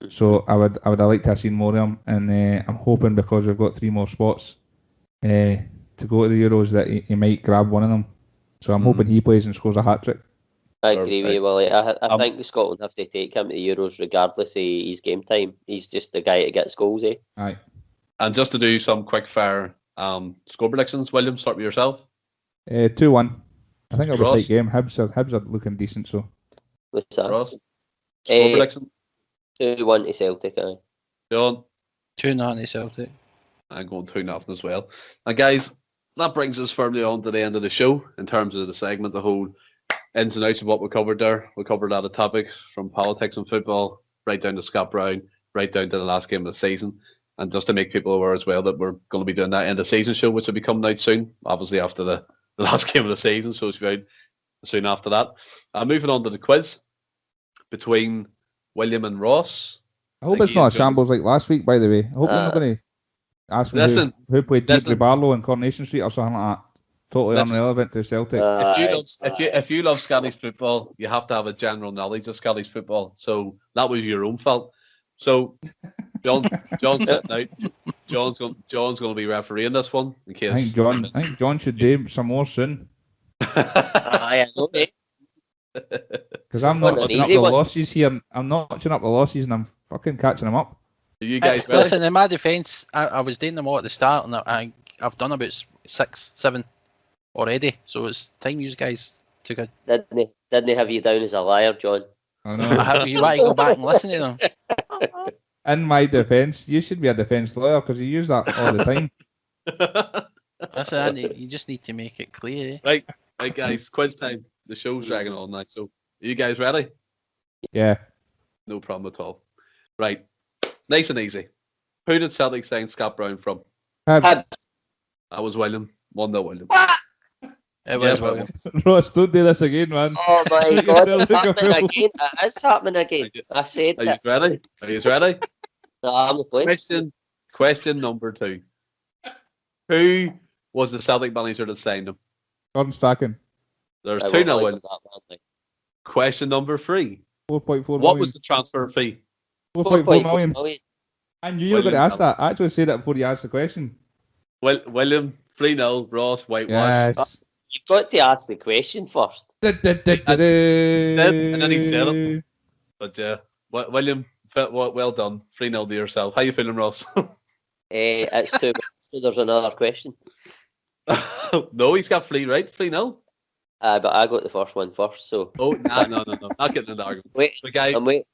So I would have liked to have seen more of him, and I'm hoping because we've got 3 more spots to go to the Euros that he might grab one of them. So I'm hoping he plays and scores a hat-trick. I agree with you, Willie. I think Scotland have to take him to the Euros regardless of his game time. He's just the guy that gets goals, eh? Aye. And just to do some quick fire score predictions, William, start with yourself. 2-1. I think it'll be a Ross? tight game. Hibs are looking decent, so. What's that? Ross? Score prediction? 2-1 to Celtic, aye. John? 2-0 to Celtic. I'm going 2-0 as well. And guys, that brings us firmly on to the end of the show in terms of the segment, the whole ins and outs of what we covered there. We covered a lot of topics from politics and football, right down to Scott Brown, right down to the last game of the season. And just to make people aware as well that we're going to be doing that end of season show, which will be coming out soon, obviously after the last game of the season, so it's out soon after that. Moving on to the quiz between William and Ross. I hope it's not a shambles like last week, by the way. I hope you're not going to ask me who played Deep Barlow in Coronation Street or something like that. Totally irrelevant to Celtic. If you love Scottish football, you have to have a general knowledge of Scottish football. So that was your own fault. So John's sitting out. John's going to be refereeing this one in case. I think John should do some more soon. I know, mate. Because I'm not notching up the losses here. I'm not notching up the losses, and I'm fucking catching them up. Are you guys ready? Listen, in my defence, I was doing them all at the start, and I've done about 6, 7 already. So it's time you guys took a. Didn't he have you down as a liar, John? I know. You want to go back and listen to them? In my defence, you should be a defence lawyer because you use that all the time. Listen, you just need to make it clear. Right, guys, quiz time. The show's dragging on now. So, are you guys ready? Yeah. No problem at all. Right, nice and easy. Who did Celtic sign Scott Brown from? Hibs. That was William. 1-0 William. It was William. Ross, don't do this again, man. Oh my God, it's happening again. It is happening again. I said Are you ready? Are you ready? No, I'm not playing. Question number 2. Who was the Celtic manager that signed him? Gordon Strachan. There's 2-0 William. Question number 3. 4.4 million. What was the transfer fee? 4.4 million. I knew you were going to ask that. I actually said that before you asked the question. William, 3-0. Ross, whitewash. Yes. You've got to ask the question first. And then he said it. But William, Well done. 3-0 to yourself. How you feeling, Ross? It's 2. So there's another question. No, he's got 3 right. 3-0. But I got the first one first, so. Oh, no. Not getting in the argument. Wait, But guys, I'm waiting.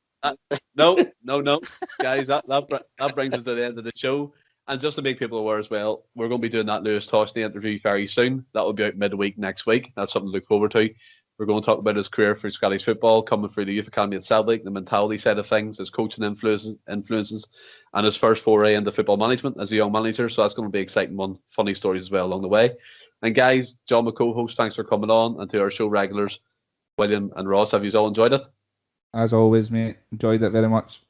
no. Guys, that brings us to the end of the show. And just to make people aware as well, we're going to be doing that Lewis Toshney interview very soon. That will be out midweek next week. That's something to look forward to. We're going to talk about his career through Scottish football, coming through the youth academy at Celtic, the mentality side of things, his coaching influences, and his first foray into football management as a young manager. So that's going to be an exciting one. Funny stories as well along the way. And guys, John, my co-host, thanks for coming on. And to our show regulars, William and Ross, have you all enjoyed it? As always, mate. Enjoyed it very much.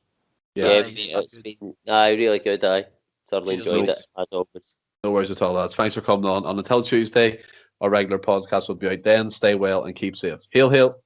Yeah, it's been really good. I thoroughly enjoyed it, as always. No worries at all, lads. Thanks for coming on. And until Tuesday, our regular podcast will be out then. Stay well and keep safe. Hail, hail.